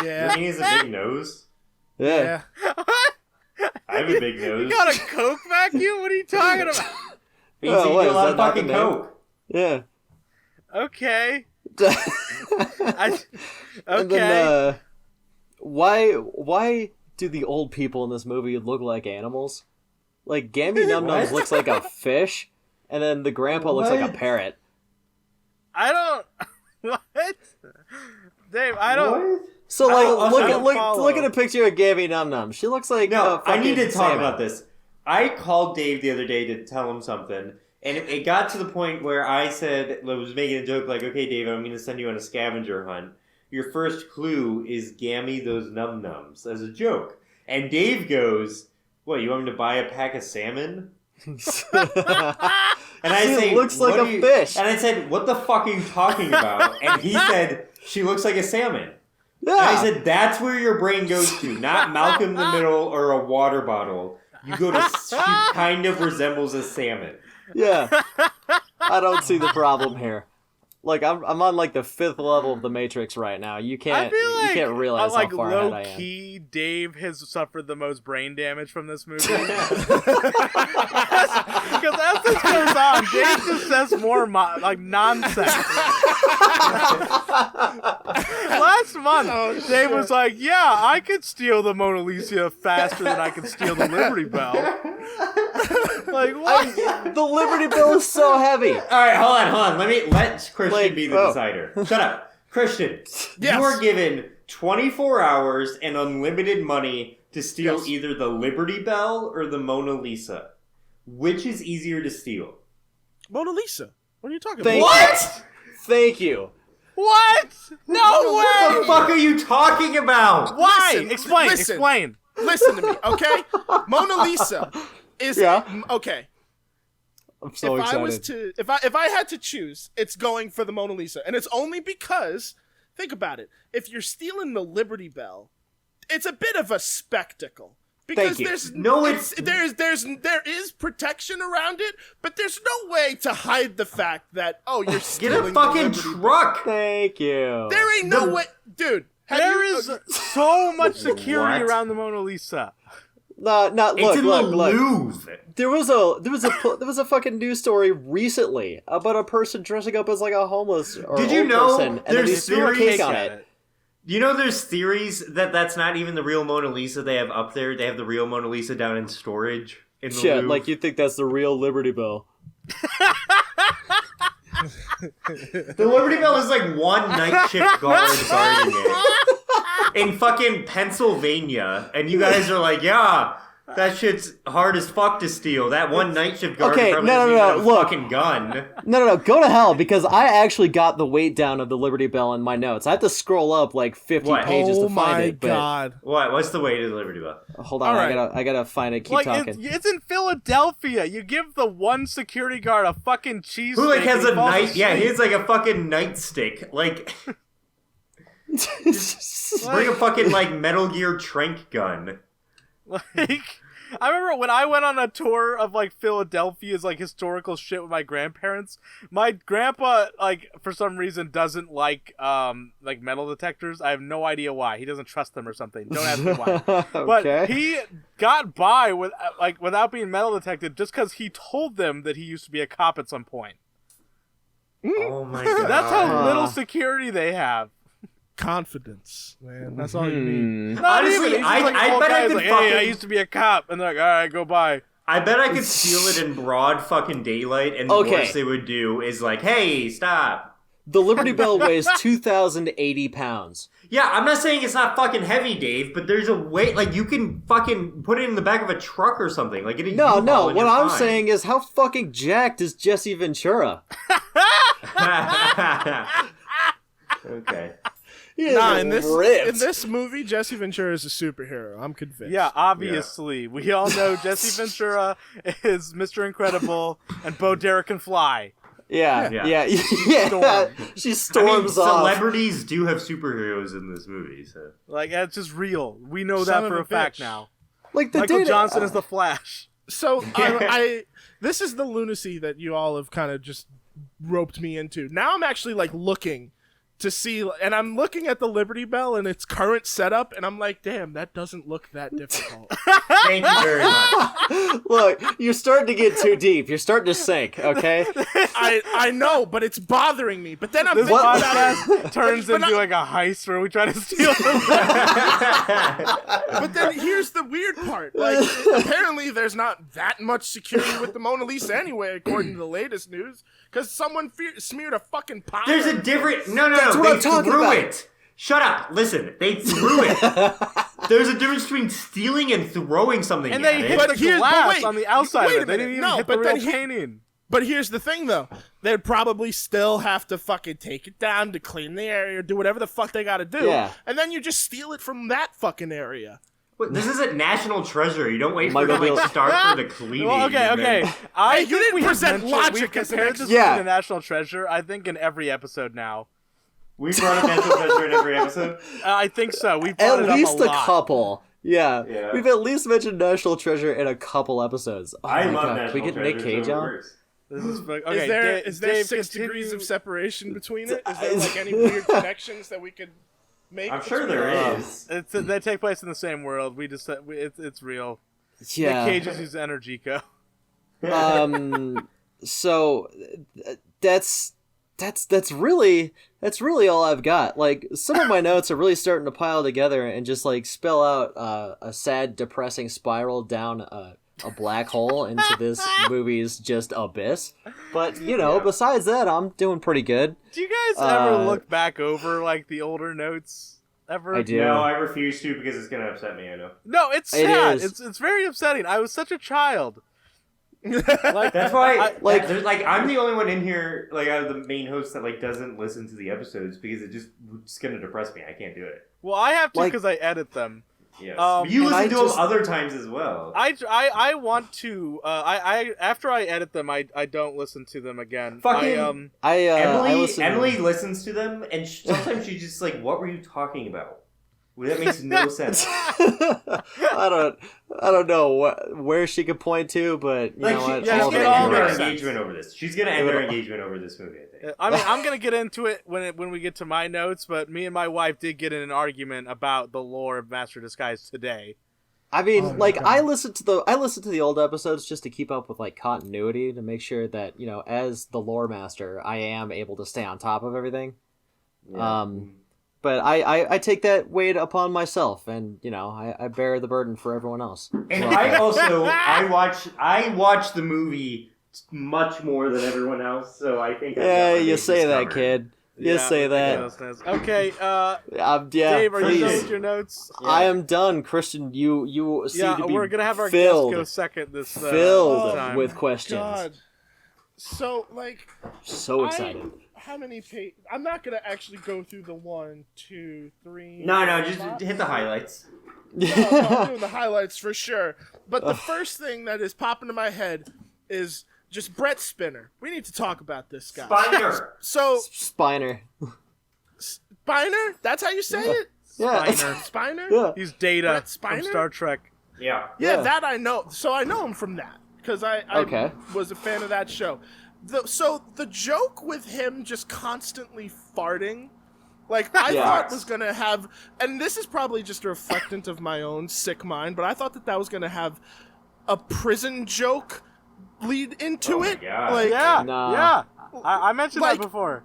Yeah. He has a big nose. Yeah. I have a big nose. You got a Coke vacuum? What are you talking about? Means Oh, you what, do a is lot that of not the fucking name? coke. Yeah. Okay. And Okay. then, why do the old people in this movie look like animals? Like, Gammy Num Nums What? looks like a fish, and then the grandpa looks like a What? parrot. I don't. What? Dave, I don't. What? So, I like, don't- I don't follow. look at a picture of Gammy Num Num. She looks like No, a I need to fucking talk salmon. about this. I called Dave the other day to tell him something, and it got to the point where I said, I was making a joke like, okay, Dave, I'm going to send you on a scavenger hunt. Your first clue is Gammy those num nums as a joke. And Dave goes, what, you want me to buy a pack of salmon? And I She say, looks like "What a are you-" fish. And I said, what the fuck are you talking about? And he said, she looks like a salmon. Yeah. And I said, that's where your brain goes to, not Malcolm in the Middle or a water bottle. You go to, she kind of resembles a salmon. Yeah. I don't see the problem here. Like, I'm on like the 5th level of the Matrix right now. You I can't feel like, you can't realize like how far ahead low I am. key, Dave has suffered the most brain damage from this movie. Yeah. Because as this goes on, Dave just says more nonsense. Last month, Dave was like, "Yeah, I could steal the Mona Lisa faster than I could steal the Liberty Bell." Like what? The Liberty Bell is so heavy. All right, hold on. Let Christian Like, be the oh. decider. Shut up. Christian, Yes. you are given 24 hours and unlimited money to steal Yes. either the Liberty Bell or the Mona Lisa. Which is easier to steal? Mona Lisa. What are you talking Thank about? you. Thank you. What? No What way! the fuck are you talking about? Why? Listen, Explain. listen. Explain. Listen to me, okay? Mona Lisa is Yeah. okay. I'm so if excited. I was to if I had to choose, it's going for the Mona Lisa, and it's only because think about it. If you're stealing the Liberty Bell, it's a bit of a spectacle because Thank you. there's No, there is protection around it, but there's no way to hide the fact that you're Get stealing a fucking the Liberty Bell. truck. Thank you. There ain't no way, dude. There is so much security What? around the Mona Lisa. Not It's look, in look, the look. Louvre. There was a fucking news story recently about a person dressing up as like a homeless or Did you old know person, and then there's he threw a theories- cake on it. You know, there's theories that that's not even the real Mona Lisa they have up there. They have the real Mona Lisa down in storage in the Shit, Louvre. like you think that's the real Liberty Bell? The Liberty Bell is like one night shift guard guarding it in fucking Pennsylvania, and you guys are like, yeah, That shit's hard as fuck to steal. That one night shift guard Okay, probably no, doesn't no, even no, have a look. fucking gun. No, go to hell, because I actually got the weight down of the Liberty Bell in my notes. I have to scroll up like 50 What? pages Oh to find my it. But god. What? What's the way to the Liberty Bell? hold on, All right. I gotta find it. Keep Like talking. it's in Philadelphia. You give the one security guard a fucking cheese. Who like has a night? Yeah, he he's has like a fucking nightstick. Like, bring a fucking like Metal Gear trank gun. like. I remember when I went on a tour of like Philadelphia's like historical shit with my grandparents. My grandpa, like, for some reason doesn't like metal detectors. I have no idea why. He doesn't trust them or something. Don't ask me why. But Okay. he got by with without being metal detected just because he told them that he used to be a cop at some point. Oh my god. That's how little Uh. security they have. Confidence, man. That's all you need. Hmm. Not Honestly, even. He's just like I old bet I guys could like, hey, fucking- I used to be a cop, and they're like, all right, go by. I bet I could steal it in broad fucking daylight, and the Okay. worst they would do is like, "Hey, stop." The Liberty Bell weighs 2,080 pounds. Yeah, I'm not saying it's not fucking heavy, Dave, but there's a way, like, you can fucking put it in the back of a truck or something, like in a No, U-Haul, and what you're I'm fine. saying is how fucking jacked is Jesse Ventura? Okay. He is Nah, ripped. in this movie, Jesse Ventura is a superhero. I'm convinced. Yeah, obviously. We all know Jesse Ventura is Mr. Incredible, and Bo Derek can fly. Yeah. Yeah. Storm. She I mean, storms off. celebrities do have superheroes in this movie, so. Like, that's just real. We know Son that of for a a fact bitch. now. Like the Michael data- Johnson is the Flash. So I this is the lunacy that you all have kind of just roped me into. Now I'm actually like looking to see, and I'm looking at the Liberty Bell and its current setup, and I'm like, damn, that doesn't look that difficult. Thank you very much. Look, you're starting to get too deep. You're starting to sink, okay? I know, but it's bothering me. But then I'm This thinking about it. podcast turns but into like a heist where we try to steal them. But then here's the weird part. Like, apparently there's not that much security with the Mona Lisa anyway, according to the latest news, because someone smeared a fucking pie. There's a on it. different. No, That's what they I'm talking threw about. it. Shut up. Listen, they threw it. There's a difference between stealing and throwing something And at they it. hit But the here's- but glass wait, on the outside wait of a it. They minute. didn't even No, hit the but real then he- painting. But here's the thing, though. They'd probably still have to fucking take it down to clean the area or do whatever the fuck they gotta do. Yeah. And then you just steal it from that fucking area. Wait, this isn't National Treasure. You don't wait for Michael it to like Bill- start for the cleaning. Well, okay. and then- I Hey, you think didn't we have present mentioned- logic We've as an compared this ex- Yeah. movie to National Treasure, I think, in every episode now. We brought up National Treasure in every episode. I think so. We've brought At it up least a a lot. couple. Yeah. Yeah. We've at least mentioned National Treasure in a couple episodes. Oh I my love God. National Can we get Treasure. Nick Cage so it on? works. This is okay, Is there Dave, 6 continue. degrees of separation between it? Is there like any weird connections that we could make? I'm sure between there it? is. They take place in the same world. We just it's real. Yeah. Nick Cage uses Energico. So that's really all I've got. Like, some of my notes are really starting to pile together and just like spell out a sad, depressing spiral down a black hole into this movie's just abyss. But Yeah. besides that, I'm doing pretty good. Do you guys ever Uh, look back over like the older notes? Ever? I do. No, I refuse to because it's gonna upset me. I know. No, it's It sad. is. It's very upsetting. I was such a child. Like That's why, like- there's like, I'm the only one in here, like, out of the main host that like doesn't listen to the episodes because it's gonna depress me. I can't do it. well, I have to Like- because I edit them. Yes, Um, you and listen I to just- them other times as well. I want to. I after I edit them, I don't listen to them again. Fucking- I Emily listen. Emily listens to them, and sometimes she's just like, "What were you talking about?" Well, that makes no sense. I don't know where she could point to, but you Like, know what? she's yeah, all gonna it all end her makes sense. engagement over this. She's gonna end her engagement over this movie. I think. I mean, I'm gonna get into it when we get to my notes. But me and my wife did get in an argument about the lore of Master Disguise today. I mean, Oh my like, God. I listen to the old episodes just to keep up with like continuity, to make sure that, as the lore master, I am able to stay on top of everything. Yeah. But I take that weight upon myself, and I bear the burden for everyone else. And Well, I also I watch the movie much more than everyone else, so I think I've got yeah, my you bases say that, covered. kid. You say that. ridiculousness. Okay, Yeah, Dave, are you done please. with your notes? I am done, Christian. You seem Yeah, to be we're gonna have our filled, guest go second this filled time. with questions. God. So, like, So excited. how many pages? I'm not gonna actually go through the 1, 2, 3. No, just five- hit the highlights. No, I'm doing the highlights for sure. But the first thing that is popping to my head is just Brett Spinner. We need to talk about this guy. Spiner. So, Spiner. Spiner? That's how you say it? Yeah. Spiner? Yeah. He's Data Brett from Spiner? Star Trek. Yeah. Yeah, Yeah. that I know. So I know him from that because I Okay. was a fan of that show. So the joke with him just constantly farting, like I Yeah. thought was gonna have, and this is probably just a reflectant of my own sick mind, but I thought that was gonna have a prison joke lead into Oh my it. God. Like, Yeah, Nah. yeah. I mentioned Like- that before.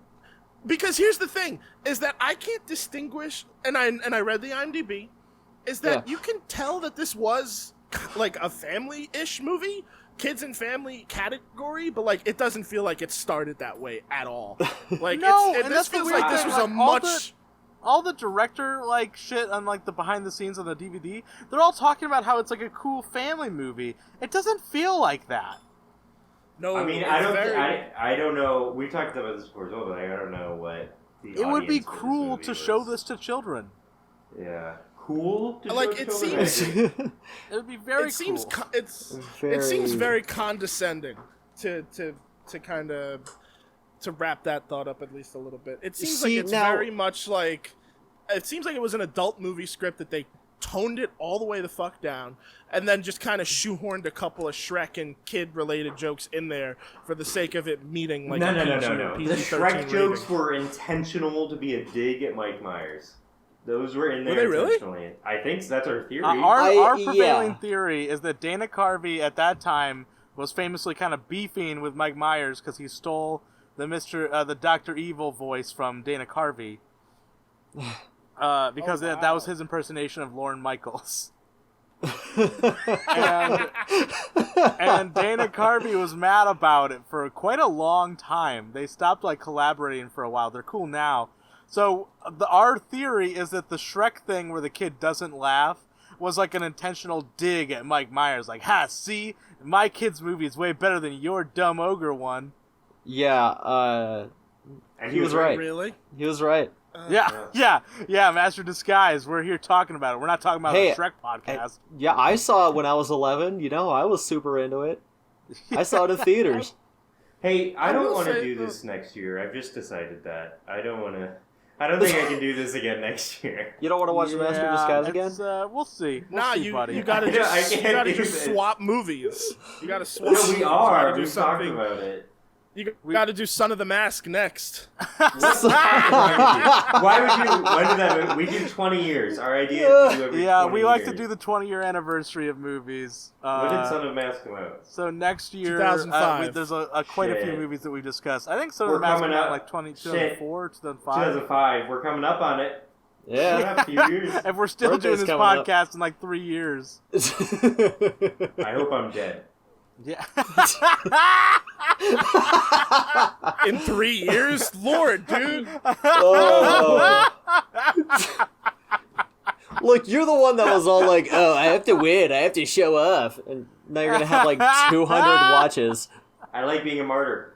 because here's the thing: is that I can't distinguish, and I read the IMDb, is that Yeah. you can tell that this was like a family-ish movie, kids and family category, but like it doesn't feel like it started that way at all. Like No, this and that's the feels weird like this thing, was a like, all much. All the director like shit on like the behind the scenes on the DVD, they're all talking about how it's like a cool family movie. It doesn't feel like that. No, I mean, it's I don't know. We talked about this before as well, but I don't know what. It would be audience for this cruel movie to was. show this to children. Yeah, cool. To Like, show it children? seems- It would be very It seems cool. it seems very condescending to kind of to wrap that thought up at least a little bit. It seems See, like it's now- very much like it seems like it was an adult movie script that they toned it all the way the fuck down and then just kind of shoehorned a couple of Shrek and kid related jokes in there for the sake of it meeting like no. a The PG-13 Shrek jokes rating. were intentional to be a dig at Mike Myers. Those were in there Were they really? intentionally. I think so. That's our theory. Our yeah. prevailing theory is that Dana Carvey at that time was famously kind of beefing with Mike Myers because he stole the Dr. Evil voice from Dana Carvey. Because Oh, that was wow. his impersonation of Lorne Michaels. And Dana Carvey was mad about it for quite a long time. They stopped like collaborating for a while. They're cool now. So our theory is that the Shrek thing where the kid doesn't laugh was like an intentional dig at Mike Myers. Like, ha, see? My kid's movie is way better than your dumb ogre one. Yeah, and he was right. Really? he was right. Yeah, Master Disguise. We're here talking about it. We're not talking about Hey, a Shrek podcast. Yeah, I saw it when I was 11. You know, I was super into it. I saw it in theaters. Hey, I I don't will want to say, do this next year. I've just decided that. I don't want to. I don't think I can do this again next year. You don't want to watch The Master of Disguise again? it's, we'll see. We'll Nah, see, you buddy. gotta I just can't do this. swap movies. You gotta swap. No, movies. we You are. gotta do We've talked something. about it. You gotta do Son of the Mask next. Why would you? When did that? We do 20 years. Our idea is to do every Yeah, 20 we like years. to do the 20-year anniversary of movies. When did Son of Mask come out? So next year, 2005. there's quite a few Shit. movies that we've discussed. I think Son of We're the Mask coming came out up. like 2004, 2005. 2005. We're coming up on it. Yeah. A few years. If we're still Birthday's doing this coming up. podcast in like 3 years. I hope I'm dead. Yeah. In 3 years, Lord, dude. Oh. Look, you're the one that was all like, "Oh, I have to win. I have to show off," and now you're gonna have like 200 watches. I like being a martyr.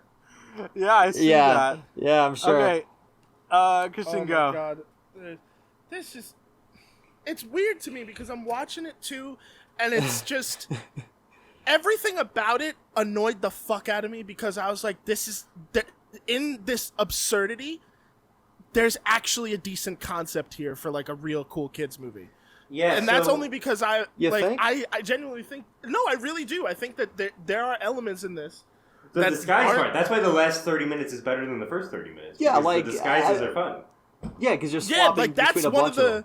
Yeah, I see Yeah, that. yeah, I'm sure. Okay. Oh Christian, my go. god. This is. It's weird to me because I'm watching it too, and it's just. Everything about it annoyed the fuck out of me because I was like, in this absurdity, there's actually a decent concept here for like a real cool kids movie. Yeah, And that's so- only because I You like think? I genuinely think no, I really do. I think that there are elements in this. the that disguise aren't- part. That's why the last 30 minutes is better than the first 30 minutes. Yeah, because like, the disguises I- are fun. Yeah, because you're Yeah, swapping like that's between a one bunch of the. them.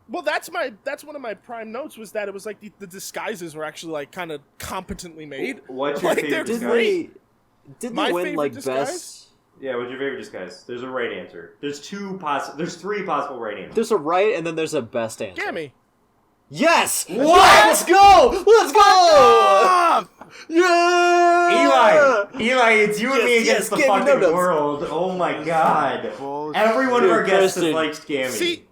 Well, that's one of my prime notes was that it was like the disguises were actually like kind of competently made. What's your Like, favorite they're Didn't disguise? great. Didn't My they win favorite like disguise? best? Yeah, what's your favorite disguise? There's a right answer. There's three possible right answers. There's a right and then there's a best answer. Gammy. Yes! What? Let's go! Let's go! Yeah! Eli, it's you and me Yes, against the Gammy fucking Numbnuts. world. Oh my god. Bullshit. Every one of our Dude, guests Kristen. likes Gammy. See,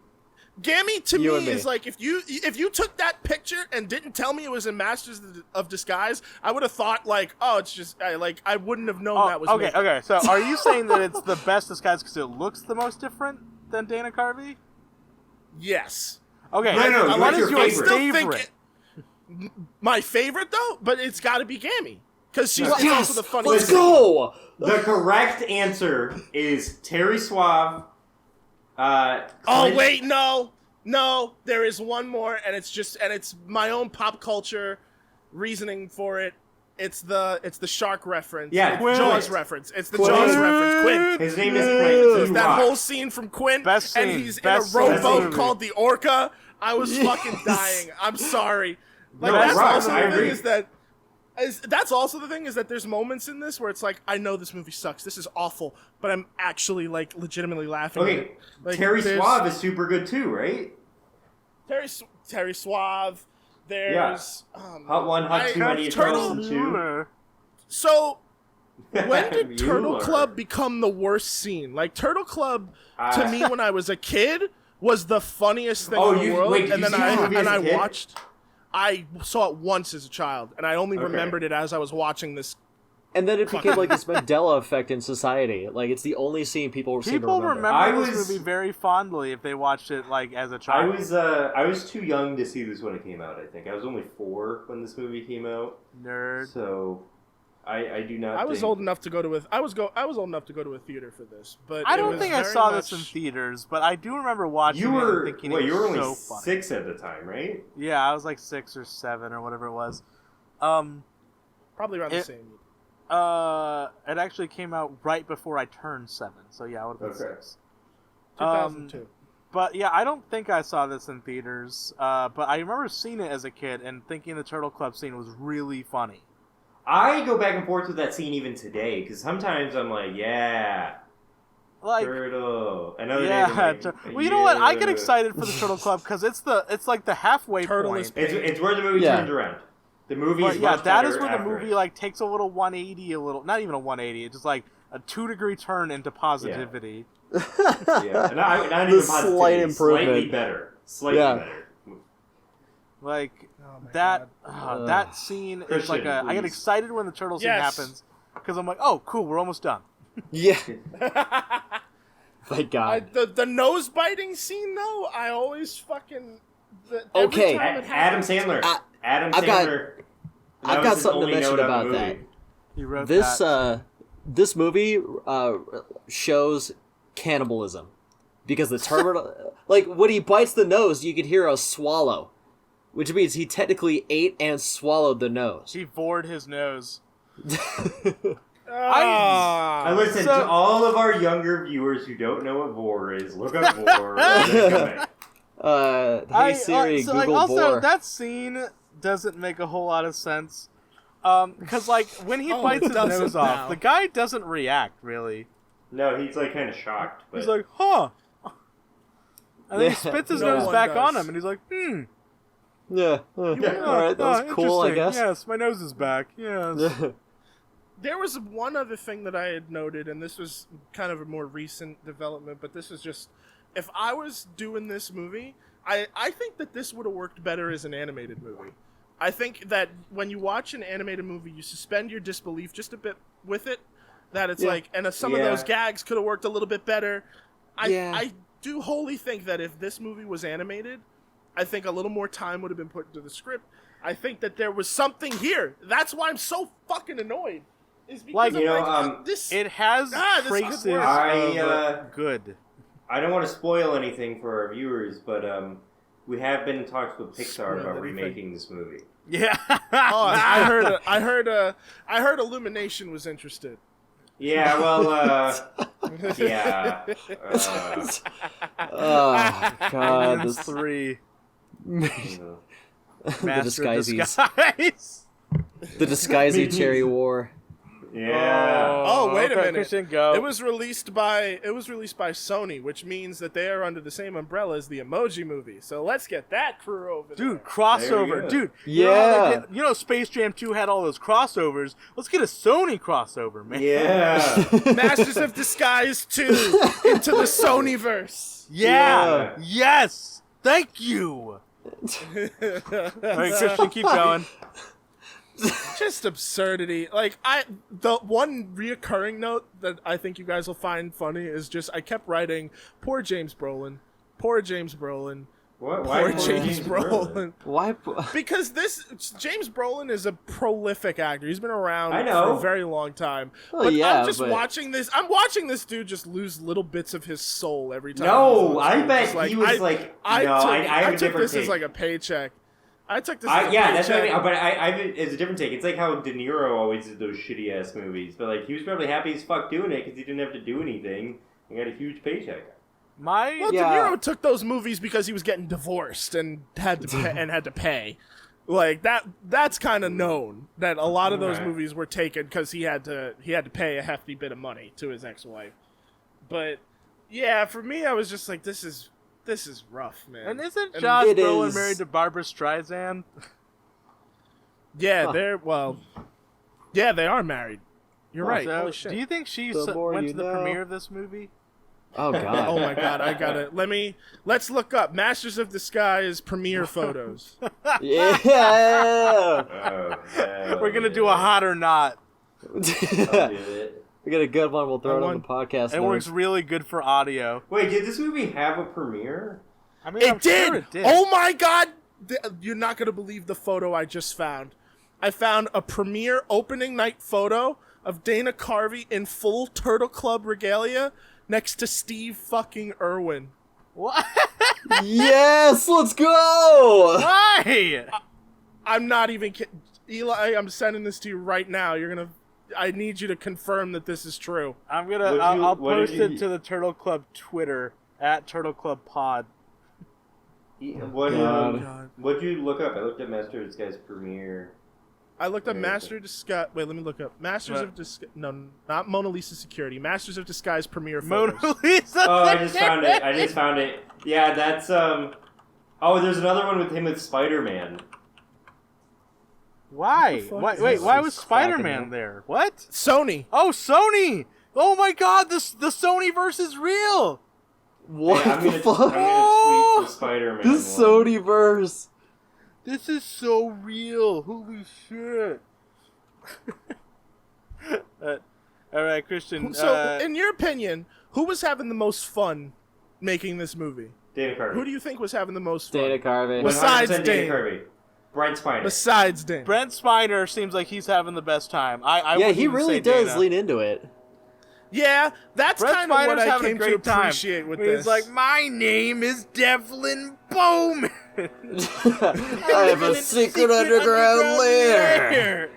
Gammy to You me and me. is like if you took that picture and didn't tell me it was in Masters of Disguise, I would have thought like, oh, it's just I wouldn't have known that was okay, me. okay. So, are you saying that it's the best disguise because it looks the most different than Dana Carvey? Yes. Okay. No, what what's is your your favorite? favorite? My favorite though, but it's got to be Gammy because she's it's Yes! also the funniest. Let's go! The correct answer is Terry Suave. Oh Clint- wait, no, there is one more, and it's my own pop culture reasoning for it. It's the shark reference. Yeah, it's Quint. Jaws reference. It's the Quint. Jaws reference. Quint. His name is There's Quint. that Rock. whole scene from Quint, Best and scene. he's Best in a scene. rowboat Best called the Orca. I was fucking dying. I'm sorry. Like No, that's right, also I the thing agree. that's also the thing is that there's moments in this where it's like I know this movie sucks. This is awful, but I'm actually like legitimately laughing. at Okay, it. Like, Terry there's- Suave is super good too, right? Terry Suave. There's Hot one, hot two, I need Turtle- Charleston two. Mueller. So when did Turtle Mueller. Club become the worst scene? Like Turtle Club to Uh, me when I was a kid was the funniest thing Oh, in the you- world. wait, did and you then see this movie as a I kid? watched. I saw it once as a child, and I only Okay. remembered it as I was watching this. And then it became like this Mandela effect in society. Like, it's the only scene people seem to People remember. remember I this was- movie very fondly if they watched it like as a I child. was too young to see this when it came out. I think I was only 4 when this movie came out, Nerd. so I do not. I was think... old enough to go to I was old enough to go to a theater for this, but I it don't was think I very saw much- this in theaters, but I do remember watching You it were and thinking wait, it you were was only so funny. 6 at the time, right? Yeah, I was like 6 or 7 or whatever it was. Probably around the It- same. It actually came out right before I turned 7, so yeah, I would have been Okay. 6. 2002. But yeah, I don't think I saw this in theaters. But I remember seeing it as a kid and thinking the Turtle Club scene was really funny. I go back and forth with that scene even today because sometimes I'm like, yeah, Like, turtle. Another yeah. days I'm like, Well, you know what? I get yeah. excited for the Turtle Club because it's like the halfway Turtle point. is It's where the movie Yeah. turns around. The movie But is yeah, much that better is where the after movie it. like takes a little 180, not even a 180. It's just like a 2-degree turn into positivity. Yeah, not The even slight positivity, improvement. Slightly better. Slightly Yeah. better. Like Oh my that God. that scene is like Christian, I get please. excited when the turtle scene Yes. happens because I'm like, oh, cool, we're almost done. Yeah. Thank God. The nose biting scene though, I always fucking every Okay. time it Adam happens- Sandler. Adam I've got- Sandler. That I've was got his something to only mention note on the about movie. that. He wrote This that. this movie shows cannibalism because the turtle, like when he bites the nose, you can hear a swallow, which means he technically ate and swallowed the nose. He bored his nose. Ah. I listen So- to all of our younger viewers who don't know what vor is. Look up vor. They're coming. Hey Siri, so, like, Google also boar. that scene doesn't make a whole lot of sense. Because like when he Oh, bites it his doesn't nose now. off, the guy doesn't react really. No, he's like kind of shocked. But He's like, huh. And then he Yeah. spits his No nose one back does. on him, and he's like, Yeah. All right, that was cool, I interesting. guess. Yes, my nose is back. Yes. There was one other thing that I had noted, and this was kind of a more recent development, but this was just if I was doing this movie, I think that this would have worked better as an animated movie. I think that when you watch an animated movie, you suspend your disbelief just a bit with it. That it's Yeah. like, and some of Yeah. those gags could have worked a little bit better. Yeah. I do wholly think that if this movie was animated, I think a little more time would have been put into the script. I think that there was something here. That's why I'm so fucking annoyed. Is because Like, I'm you know, like, this. It has this could traces work. of good. I don't want to spoil anything for our viewers, but we have been in talks with Pixar Spoil about anything. remaking this movie. Yeah. Oh, I heard Illumination was interested. Yeah, well, yeah. Oh God, Minions this 3. You the Master of disguises, Disguise. the disguisey cherry war. Yeah. Oh, wait a okay, minute. Christian, go. It was released by Sony, which means that they are under the same umbrella as the Emoji Movie. So let's get that crew over there. Dude, There crossover. we go. Dude, Yeah. you know Space Jam 2 had all those crossovers. Let's get a Sony crossover, man. Yeah. Masters of Disguise 2 into the Sonyverse. Yeah. Yeah. Yes. Thank you. All right, Christian, keep going. Just absurdity. Like the one reoccurring note that I think you guys will find funny is just I kept writing poor James Brolin, poor James Brolin, What? poor Why James Brolin. Why? Because James Brolin is a prolific actor. He's been around I know. for a very long time. Well, but yeah, I'm just but- watching this. I'm watching this dude just lose little bits of his soul every time. No, he's on I bet screen. he was I have a took different this take. as like a paycheck. I took this. As a Yeah, that's what I paycheck. mean. But it's a different take. It's like how De Niro always did those shitty ass movies. But like he was probably happy as fuck doing it because he didn't have to do anything and got a huge paycheck. My Well, Yeah. De Niro took those movies because he was getting divorced and had to pay. Like that's kind of known that a lot of those Right. movies were taken because he had to pay a hefty bit of money to his ex-wife. But yeah, for me, I was just like, this is rough, man. and isn't And Josh it Brolin is- married to Barbara Streisand? yeah, Huh. they are married. You're right. So, Holy shit. do you think she The more went you to the know. premiere of this movie? Oh god. Oh my god, I got it. Let's look up Masters of Disguise premiere photos. Yeah. Oh, hell We're gonna do a yeah. hot or not. I'll do it. We got a good one. We'll throw I it on want- the podcast. It works notes. really good for audio. Wait, did this movie have a premiere? I mean, I'm It did! Sure it did. Oh my god! You're not gonna believe the photo I just found. I found a premiere opening night photo of Dana Carvey in full Turtle Club regalia next to Steve fucking Irwin. What? Yes, let's go. Why? I'm not even kidding. Eli, I'm sending this to you right now. I need you to confirm that this is true. I'm gonna. What I'll did post you- it to the Turtle Club Twitter at Turtle Club Pod. What God. what'd you look up? I looked at Master of Disguise premiere. I looked up Where is Master of Disguise. Wait, let me look up Masters What? of Disguise. No, not Mona Lisa Security. Masters of Disguise premiere Mona photos. Lisa. Oh, I just found it. Yeah, that's Oh, there's another one with him with Spider-Man. Why? What the fuck Why? is Wait, this? why was It's cracking Spider-Man up. there? What? Sony. Oh, Sony! Oh my God, the Sony verse is real. What I'm the gonna fuck? tweet the Spider-Man The one. Sonyverse. This is so real. Holy shit. All right, Christian. So, in your opinion, who was having the most fun making this movie? Dana Carvey. Who do you think was having the most fun? Dana Carvey. Besides 100% Dane. Dana Carvey. Brent Spiner. Besides Dan. Brent Spiner seems like he's having the best time. I Yeah, wouldn't he even really say does Dana. lean into it. Yeah, that's Brent kind of what Spiner's I having came a to great time. appreciate with When this. He's like, my name is Devlin Bowman. I have a secret underground lair.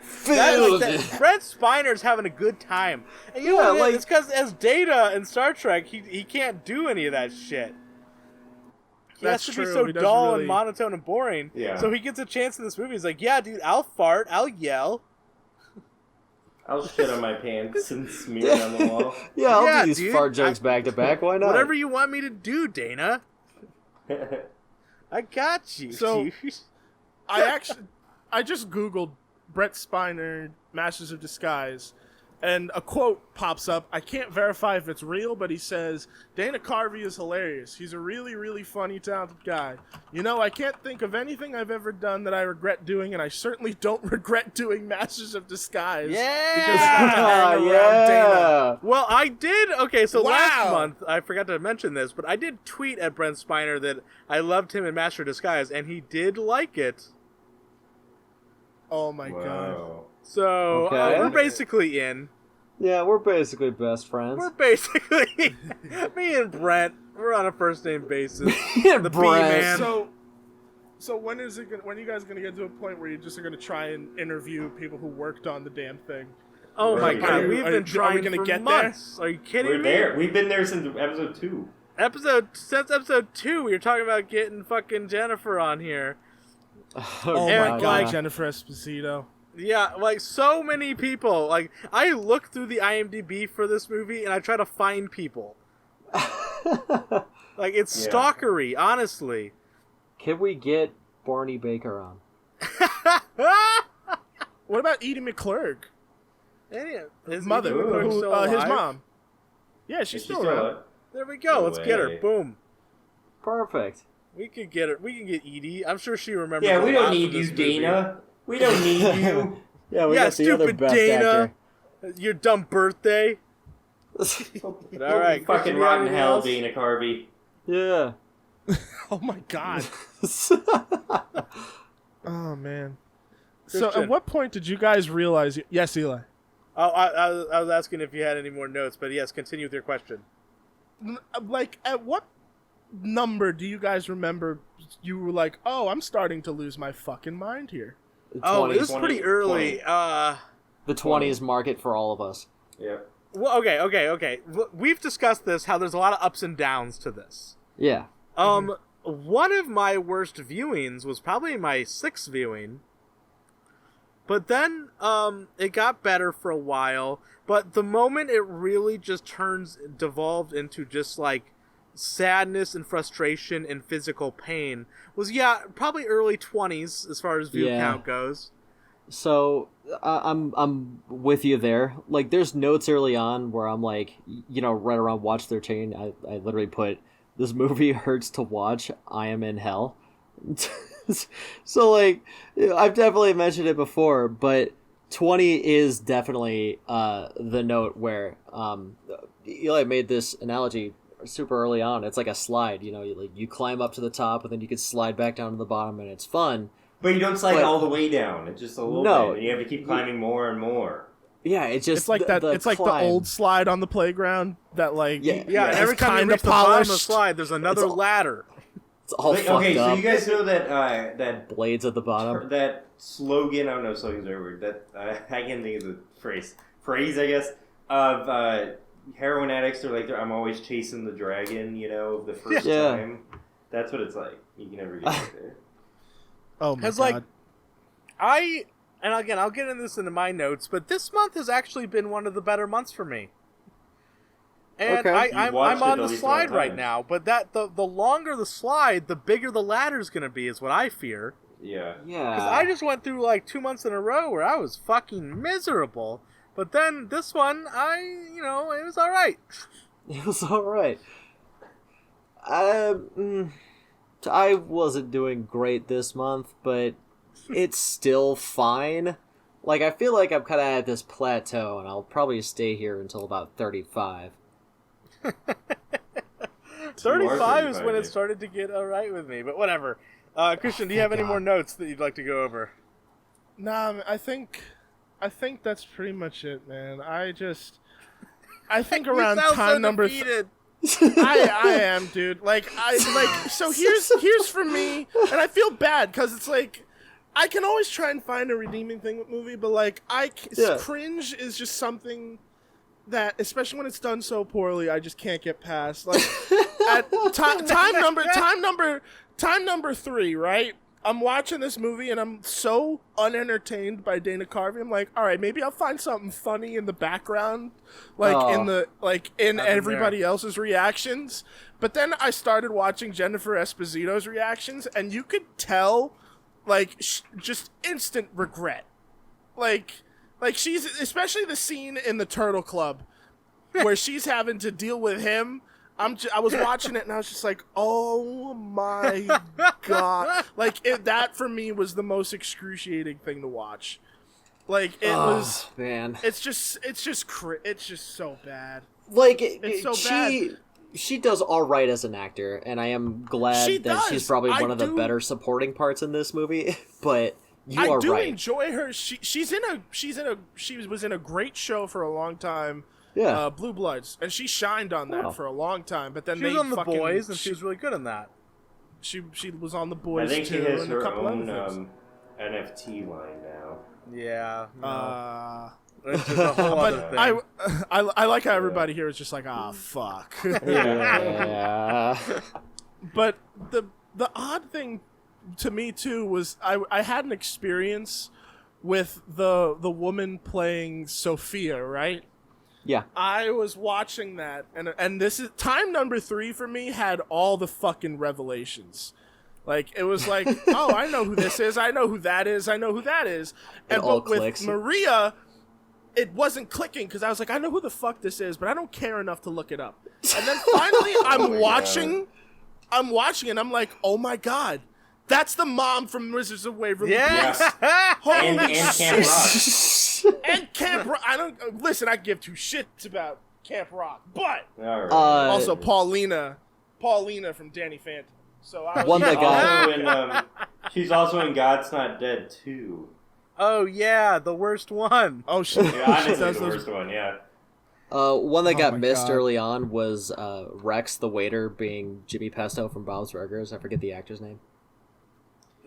Filled. Brent Spiner's having a good time. And you Yeah, know what it is? like- It's because as Data in Star Trek, he can't do any of that shit. He That's has to be true. so He doesn't dull really- and monotone and boring. Yeah. So he gets a chance in this movie. He's like, yeah, dude, I'll fart, I'll yell. I'll shit on my pants and smear it on the wall. Yeah, I'll Yeah, do these dude, fart jokes back to back. Why not? Whatever you want me to do, Dana. I got you. So- dude. I just Googled Brett Spiner, Masters of Disguise, and a quote pops up. I can't verify if it's real, but he says, Dana Carvey is hilarious. He's a really, really funny, talented guy. You know, I can't think of anything I've ever done that I regret doing, and I certainly don't regret doing Masters of Disguise. Yeah! Because I got to hang around Dana. Well, I did. Okay, so last Wow. month, I forgot to mention this, but I did tweet at Brent Spiner that I loved him in Master of Disguise, and he did like it. Oh my god. Wow. So Okay. we're basically in. Yeah, we're basically best friends. We're basically me and Brent. We're on a first name basis. Yeah, the Brent. B-man. So when is it? When are you guys gonna get to a point where you just are gonna try and interview people who worked on the damn thing? Oh my Right. God, Are we've we been gonna trying get for there? months. Are you kidding We're me? there. We've been there since episode 2. Since episode 2, we were talking about getting fucking Jennifer on here. Oh Eric, my god, like- Jennifer Esposito. Yeah, like so many people. Like I look through the IMDb for this movie and I try to find people. Like it's Yeah. stalkery, honestly. Can we get Barney Baker on? What about Edie McClurg? His Mother, Edie McClurg's who, still his alive? mom. Yeah, she's still around. alive? There we go. No Let's get her. way. Boom. Perfect. We could get her. We can get Edie. I'm sure she remembers. Yeah, a we lot don't from need this you, movie. Dana. We don't need you. Yeah, we Yeah, got the other stupid best Dana. Your dumb birthday. actor. All right, Christian, Fucking you got rotten anything hell, else? Dana Carvey. Yeah. Oh my god. Oh man. So Christian. at what point did you guys realize? Yes, Eli. Oh, I was asking if you had any more notes, but yes, continue with your question. Like, at what number do you guys remember you were like, oh, I'm starting to lose my fucking mind here? Oh, it was 20, pretty early. 20. The 20s market for all of us. Yeah. Well, okay. We've discussed this, how there's a lot of ups and downs to this. Yeah. One of my worst viewings was probably my 6th viewing. But then, it got better for a while. But the moment it really just devolved into just, like, sadness and frustration and physical pain was, probably early 20s as far as view Yeah. count goes. So I'm with you there. Like, there's notes early on where I'm like, right around Watch 13, I literally put, this movie hurts to watch. I am in hell. So, like, I've definitely mentioned it before, but 20 is definitely the note where Eli made this analogy super early on. It's like a slide, you climb up to the top and then you can slide back down to the bottom and it's fun. But you don't slide But- all the way down. It's just a little No. bit. And you have to keep climbing more and more. Yeah, it's just It's like that. It's like the climb. old slide on the playground that, like, Yeah. Yeah, and is every time you kinda reach the bottom of the polished. slide, there's another It's all- ladder. It's all Like, fucked okay, so up. you guys know that Blades at the bottom. that slogan. I don't know if slogans are a word. That I can't think of the phrase, I guess, of heroin addicts are like, I'm always chasing the dragon. The first Yeah. time. That's what it's like. You can never get out there. Oh my god. Because, like, and again, I'll get into this into my notes, but this month has actually been one of the better months for me. And Okay. I'm watched it on at the least slide one right time. now, but the longer the slide, the bigger the ladder's going to be, is what I fear. Yeah. Yeah. Because I just went through like 2 months in a row where I was fucking miserable. But then this one, it was alright. It was alright. I wasn't doing great this month, but it's still fine. Like, I feel like I'm kind of at this plateau, and I'll probably stay here until about 35. 35 is when 35, it started to get alright with me, but whatever. Christian, do you have any God. more notes that you'd like to go over? Nah, I think that's pretty much it, man. I think around You sound time so number. defeated. I am, dude. So here's for me, and I feel bad because it's like I can always try and find a redeeming thing with movie, but like Yeah. cringe is just something that, especially when it's done so poorly, I just can't get past. Like at time number 3, right? I'm watching this movie and I'm so unentertained by Dana Carvey. I'm like, all right, maybe I'll find something funny in the background, like Oh. in Nothing everybody else's reactions. But then I started watching Jennifer Esposito's reactions, and you could tell, like, just instant regret. Like she's, especially the scene in the Turtle Club where she's having to deal with him. I was watching it and I was just like, oh my god! Like that for me was the most excruciating thing to watch. Like it was. Man. It's just so bad. Like, It's so bad. she does all right as an actor, and I am glad She that she's does. probably I one of the do- better supporting parts in this movie. But you I are do right. enjoy her. She was in a great show for a long time. Yeah. Blue Bloods, and she shined on that Oh. for a long time. But then She they was on The fucking, Boys, and she was really good in that. she was on The Boys I think she too, has and a her couple own other things. NFT line now. Yeah. No. It's just a But whole other thing. I like how everybody here is just like, ah, fuck. Yeah. But the odd thing to me too was I had an experience with the woman playing Sophia, right? Yeah. I was watching that, and this is time number 3 for me. Had all the fucking revelations. Like, it was like, oh, I know who this is. I know who that is. I know who that is. It all but with clicks. Maria, it wasn't clicking because I was like, I know who the fuck this is, but I don't care enough to look it up. And then finally, I'm watching, and I'm like, oh my god, that's the mom from Wizards of Waverly Yes. Place. Holy And Camp shit! Rock. And Camp Rock. I don't listen. I give 2 shits about Camp Rock, but All right. also Paulina from Danny Phantom. So I was One that got- Also she's also in God's Not Dead too. Oh yeah, the worst one. Oh shit! Yeah, honestly, She does the those- worst one. Yeah. One that Oh got my missed God. early on was Rex the waiter being Jimmy Pesto from Bob's Burgers. I forget the actor's name.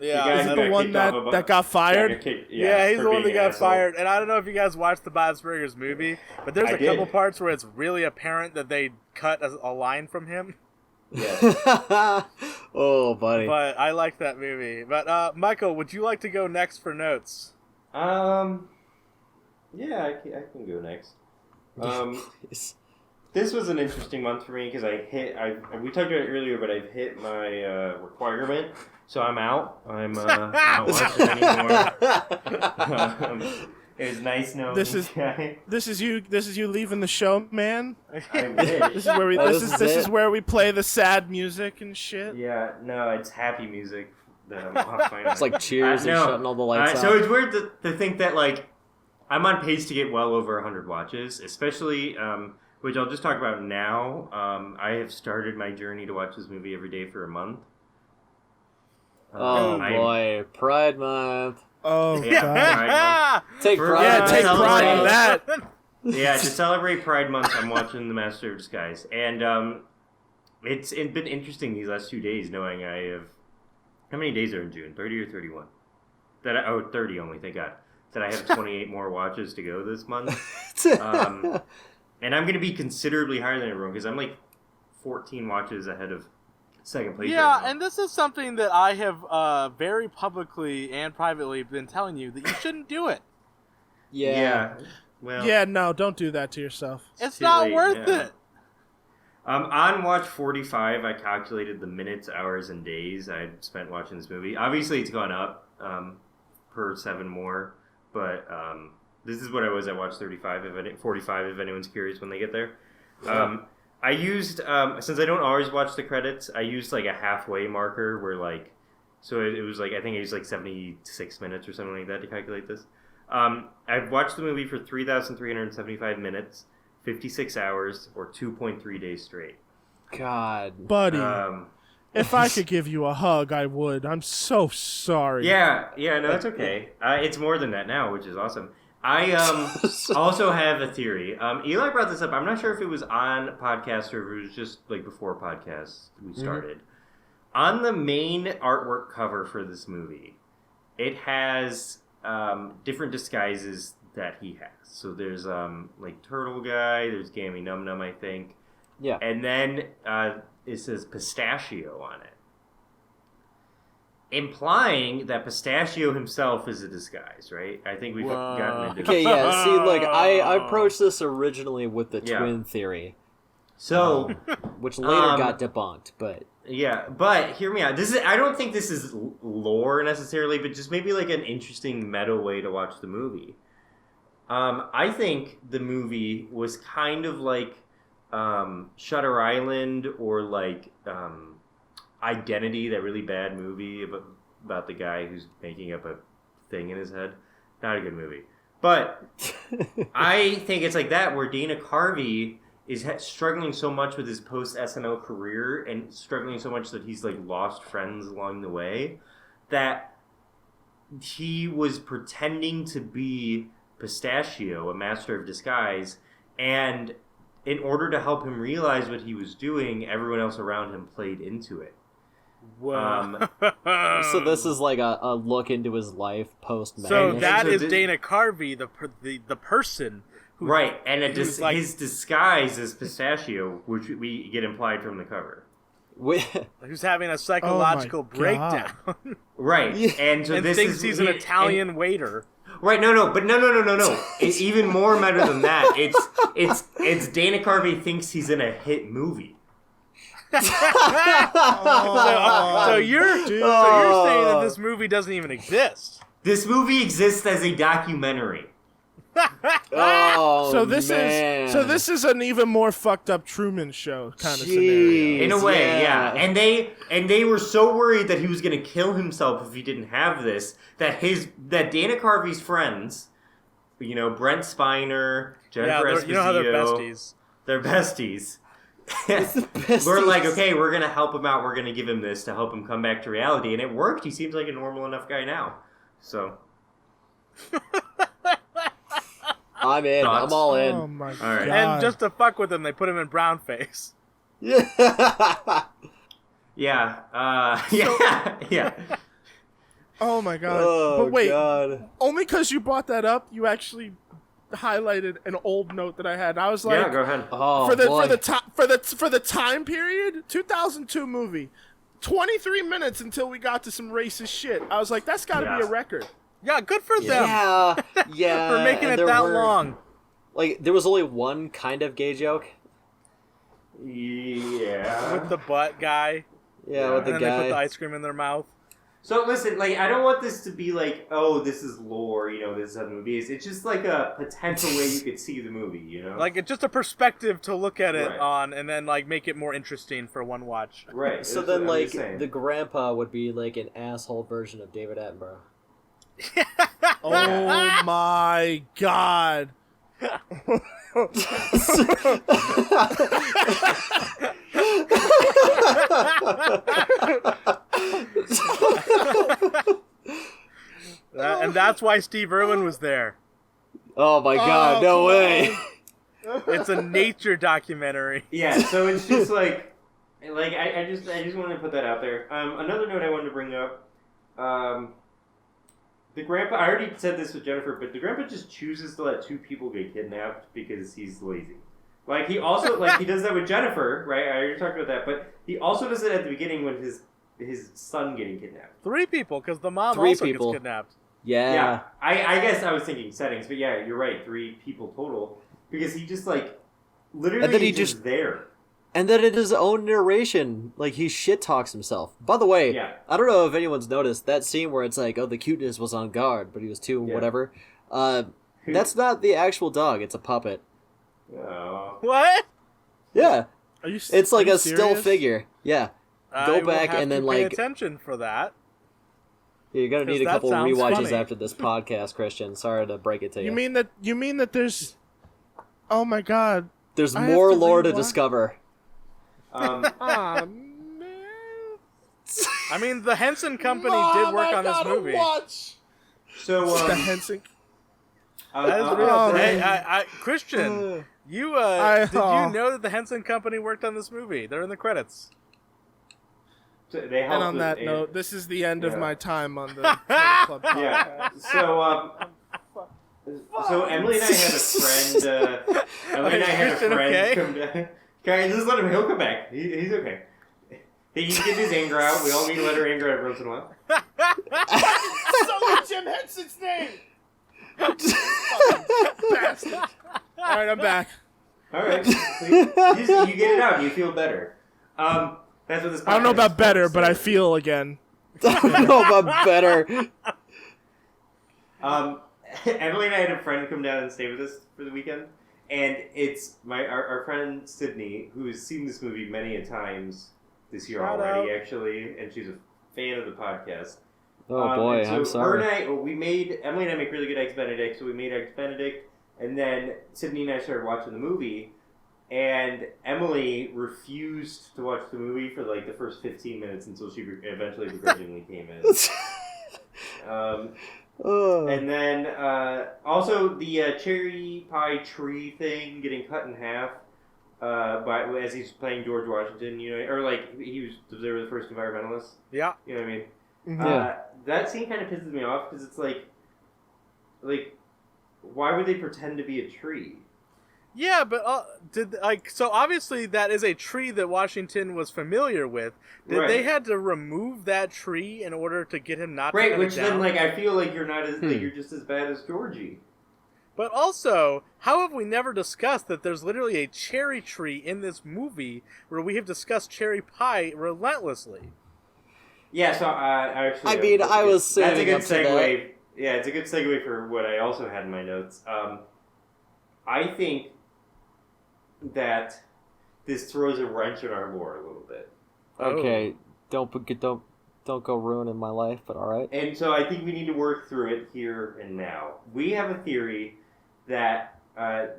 Yeah, guy Is who it got the one kicked off that, of that got fired? Yeah, he's for the one that being an got asshole. fired. And I don't know if you guys watched the Bob's Burgers movie, but there's I a couple did. parts where it's really apparent that they cut a line from him. Yeah. Oh, buddy. But I like that movie. But Michael, would you like to go next for notes? Yeah, I can go next. Please. This was an interesting month for me because we talked about it earlier, but I've hit my requirement, so I'm out. I'm not watching anymore. It was nice knowing This is- guy. This is you leaving the show, man. I wish. This is where we Oh, this this is is this it. is where we play the sad music and shit. Yeah, no, it's happy music that I'm off my It's like Cheers and no. shutting all the lights So out. it's weird to think that, like, I'm on pace to get well over 100 watches, especially, which I'll just talk about now. I have started my journey to watch this movie every day for a month. Oh, I- boy. Pride Month. Oh Yeah. god. Pride Take For- pride. Yeah, in take that. pride in that. Yeah, to celebrate Pride Month, I'm watching The Master of Disguise. And it's been interesting these last 2 days knowing I have... How many days are in June? 30 or 31? 30 only, thank God. That I have 28 more watches to go this month. And I'm going to be considerably higher than everyone because I'm like 14 watches ahead of second place. Yeah, right now. and this is something that I have very publicly and privately been telling you that you shouldn't do it. Yeah. Well, Yeah, no, don't do that to yourself. It's too not late, worth yeah. it. On watch 45, I calculated the minutes, hours, and days I spent watching this movie. Obviously, it's gone up per 7 more, but this is what I was at watch 35, 45, if anyone's curious when they get there. I used, since I don't always watch the credits, I used like a halfway marker where like, so it was like, I think it was like 76 minutes or something like that to calculate this. I've watched the movie for 3,375 minutes, 56 hours, or 2.3 days straight. God. Buddy, Um, if I could give you a hug, I would. I'm so sorry. yeah, no, that's okay. It's more than that now, which is awesome. I also have a theory. Eli brought this up. I'm not sure if it was on podcast or if it was just like before podcast we started. On the main artwork cover for this movie, it has different disguises that he has. So there's like Turtle Guy, there's Gammy Num Num, I think. Yeah. And then it says Pistachio on it. Implying that Pistachio himself is a disguise, right? I think we've Whoa. gotten into Okay, yeah. See, like, I approached this originally with the Yeah. twin theory, So, which later Um, got debunked, but yeah, but hear me out. I don't think this is lore necessarily, but just maybe like an interesting meta way to watch the movie. I think the movie was kind of like Shutter Island or like Identity, that really bad movie about the guy who's making up a thing in his head. Not a good movie. But I think it's like that, where Dana Carvey is struggling so much with his post-SNL career and struggling so much that he's like lost friends along the way, that he was pretending to be Pistachio, a master of disguise, and in order to help him realize what he was doing, everyone else around him played into it. Whoa. so this is like a look into his life post So madness. that So is this- Dana Carvey, the person who Right, and who's like- his disguise is Pistachio, which we get implied from the cover. who's having a psychological God. breakdown Right, Yeah. and so and this thinks is he's an and- Italian waiter. Right, no. It's even more meta than that. It's Dana Carvey thinks he's in a hit movie. So you're saying that this movie doesn't even exist. This movie exists as a documentary. Oh, So this is an even more fucked up Truman Show kind of scenario. In a way, yeah. And they were so worried that he was going to kill himself if he didn't have this that Dana Carvey's friends, Brent Spiner, Jennifer Esposito, you know how they're besties. They're besties. We're like, okay, we're going to help him out. We're going to give him this to help him come back to reality. And it worked. He seems like a normal enough guy now. So... I'm in. Thoughts? I'm all in. Oh my All right. god! And just to fuck with him, they put him in brown face. Yeah. Yeah. Oh my god! Oh, but wait, God. only because you brought that up, you actually highlighted an old note that I had. I was like, Yeah, go ahead. Oh, for boy. the time period, 2002 movie, 23 minutes until we got to some racist shit. I was like, that's got to be a record. Yeah, good for them Yeah. for making and it there that were- long. Like, there was only one kind of gay joke. Yeah. With the butt guy. Yeah, with And the then they put the guy. ice cream in their mouth. So listen, I don't want this to be like, oh, this is lore, this is how the movie is. It's just like a potential way you could see the movie, Like, it's just a perspective to look at it Right. on and then, make it more interesting for one watch. Right. So that's then, what I'm just saying. the grandpa would be like an asshole version of David Attenborough. Oh my god! And that's why Steve Irwin was there. Oh my God! Oh, No come way! It's a nature documentary. Yeah, so it's just I just wanted to put that out there. Another note I wanted to bring up, the grandpa, I already said this with Jennifer, but the grandpa just chooses to let two people get kidnapped because he's lazy. He also, he does that with Jennifer, right? I already talked about that, but he also does it at the beginning when his son getting kidnapped. 3 people, because the mom Three also people. gets kidnapped. Yeah. I guess I was thinking settings, but yeah, you're right, 3 people total. Because he just, literally And then he is just just- there. And then in his own narration, he shit talks himself. By the way, Yeah. I don't know if anyone's noticed that scene where it's like, oh, the cuteness was on guard, but he was too Yeah. whatever. That's not the actual dog; it's a puppet. Oh. What? Yeah, Are you? it's like are you a still serious? figure. Yeah, Go I will back have and to then, pay like- attention for that. you're gonna 'Cause need a that couple sounds rewatches funny. after this podcast, Christian. Sorry to break it to you. You mean that there's? Oh my god! There's I have more to lore to rewatch? discover. Ah man! I mean, the Henson Company Mom, did work I on this gotta movie. Watch. So, The Henson. That is I'll real. say- Hey, Christian, did you know that the Henson Company worked on this movie? They're in the credits. they And helped on with that it. note, this is the end of Yeah. my time on the Critter Club podcast. Yeah. So Emily and I had a friend. Emily and I had a Christian, friend okay? come down. Guys, just let him. He'll come back. He's okay. He can get his anger out. We all need to let our anger out every once in a while. So Jim Henson's name. Bastard. All right, I'm back. All right. So you get it out. And you feel better. That's what this. I don't know podcast about is better, called, but so- I feel again. I don't know about better. Emily and I had a friend come down and stay with us for the weekend, and it's our friend Sydney, who's seen this movie many a times this year Shout already, out. actually, and she's a fan of the podcast. Oh boy, and so I'm sorry. Her and Emily and I make really good eggs Benedict, so we made eggs Benedict, and then Sydney and I started watching the movie, and Emily refused to watch the movie for the first 15 minutes until she eventually begrudgingly came in. And then also the cherry pie tree thing getting cut in half as he's playing George Washington, or they were the first environmentalists. Yeah. You know what I mean? Yeah. That scene kind of pisses me off because it's like, why would they pretend to be a tree? Yeah, but so obviously that is a tree that Washington was familiar with. Did they had to remove that tree in order to get him not to Right, cut which it down? then I feel like you're not as like you're just as bad as Georgie. But also, how have we never discussed that there's literally a cherry tree in this movie where we have discussed cherry pie relentlessly? Yeah, so I actually. I mean, I was that's a saving good up to segue. that. Yeah, it's a good segue for what I also had in my notes. I think that this throws a wrench in our lore a little bit, Okay, don't go ruining my life, but all right. and so I think we need to work through it here and now. We have a theory that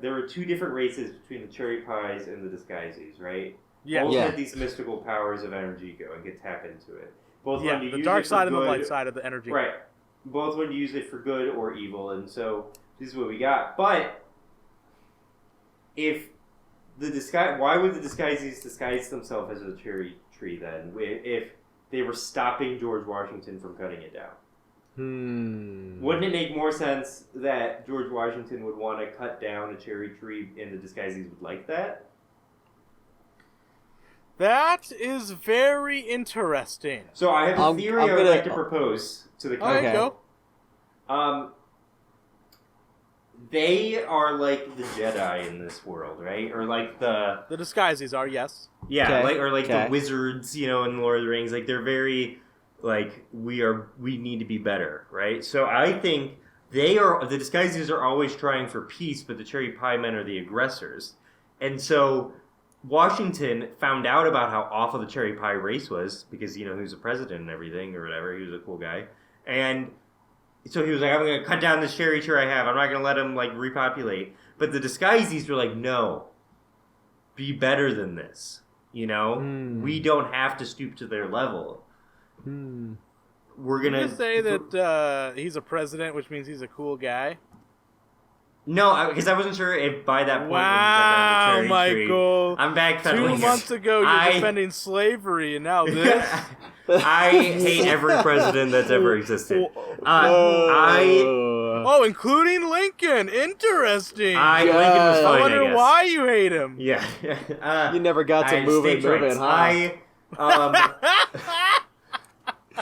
there were two different races between the cherry pies and the disguises, right? Yeah. Both Yeah. had these mystical powers of energy go and could tap into it. Both Yeah, wanted to the use dark it for side and the good. light side of the energy. Right. Both wanted to use it for good or evil, and so this is what we got. But if the why would the disguises disguise themselves as a cherry tree then? If they were stopping George Washington from cutting it down, wouldn't it make more sense that George Washington would want to cut down a cherry tree, and the disguises would like that? That is very interesting. So I have a theory I would gonna- like to propose to the All right, council. go. They are like the Jedi in this world, right? Or like the The disguises are, yes. yeah, Okay, like okay. the wizards, in Lord of the Rings. Like they're very like we need to be better, right? So I think the disguises are always trying for peace, but the cherry pie men are the aggressors, and so Washington found out about how awful the cherry pie race was because he was a president and everything or whatever. He was a cool guy, and so he was like, I'm going to cut down this cherry tree I have. I'm not going to let him repopulate. But the disguises were like, no, be better than this. We don't have to stoop to their level. We're Can going you say that he's a president, which means he's a cool guy? No, because I wasn't sure if by that point Wow, when he cut down the cherry Michael. tree. I'm backpedaling. 2 months ago, you're defending slavery, and now this. I hate every president that's ever existed. Oh, including Lincoln. Interesting. Lincoln was I fine, wonder I guess. why you hate him. Yeah. You never got to move it, huh?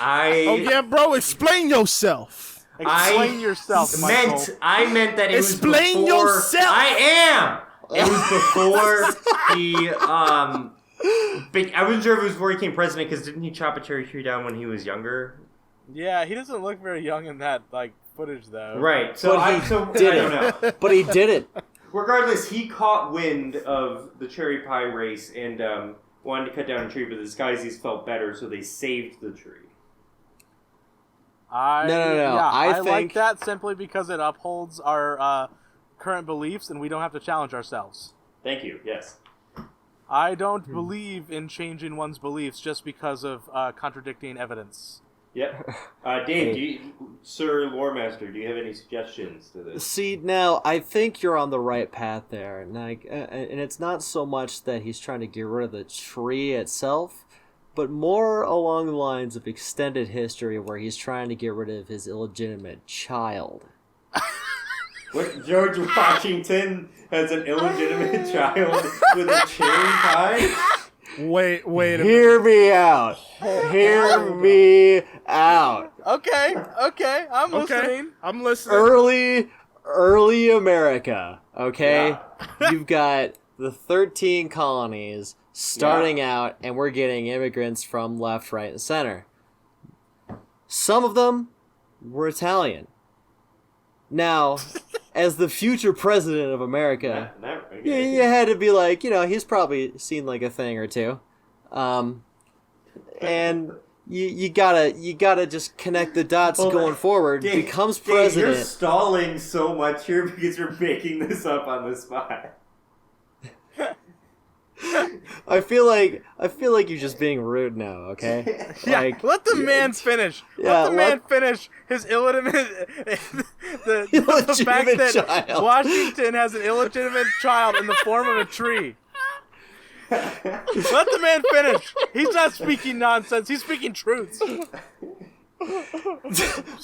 Oh yeah, bro, explain yourself. Explain yourself, Michael. I meant that it Explain was before... yourself! I am! It was before he, I wasn't sure if it was before he became president, because didn't he chop a cherry tree down when he was younger? Yeah, he doesn't look very young in that footage, though. Right, so But I he don't did know. But he did it. Regardless, he caught wind of the cherry pie race and wanted to cut down a tree, but the disguises felt better, so they saved the tree. No. Yeah, I like think- that simply because it upholds our current beliefs, and we don't have to challenge ourselves. Thank you, yes. I don't believe in changing one's beliefs just because of contradicting evidence. Yep. Dave, Sir Loremaster, do you have any suggestions to this? See, now I think you're on the right path there, and and it's not so much that he's trying to get rid of the tree itself, but more along the lines of extended history where he's trying to get rid of his illegitimate child. What, George Washington has an illegitimate child with a cherry pie? Wait a minute. Hear me out. Hear me out. Okay, I'm listening. I'm listening. Early America, okay? Yeah. You've got the 13 colonies starting out, and we're getting immigrants from left, right, and center. Some of them were Italian. Now, as the future president of America, you had to be like, he's probably seen like a thing or two. And you gotta just connect the dots going forward. Dave, becomes Dave, president. you're stalling so much here because you're making this up on the spot. I feel like you're just being rude now, okay? Yeah, let the man finish. Yeah, let the man finish his illegitimate. the fact that child. Washington has an illegitimate child in the form of a tree. Let the man finish. He's not speaking nonsense. He's speaking truths.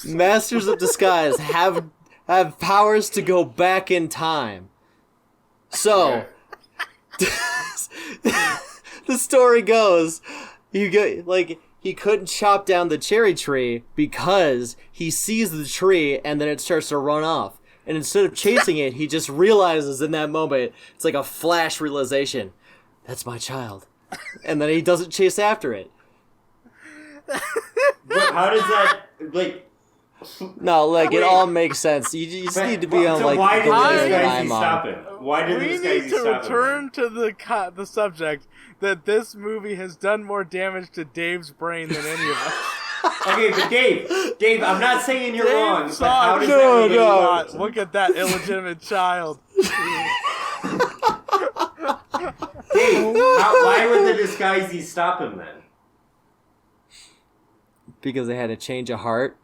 Masters of Disguise have powers to go back in time. So, the story goes, he couldn't chop down the cherry tree because he sees the tree and then it starts to run off. And instead of chasing it, he just realizes in that moment, it's like a flash realization, that's my child. And then he doesn't chase after it. But how does that, like... No, like, it all makes sense. You just need to be on, so like, why the did list this that guy I'm stop on. him? Why did We this guy need to stop return him? to the subject that this movie has done more damage to Dave's brain than any of us. Okay, but Dave, I'm not saying you're Dave wrong, but saw how it. does No, that relate? no. Look at that illegitimate child. Dave, why would the disguisees stop him then? Because they had a change of heart.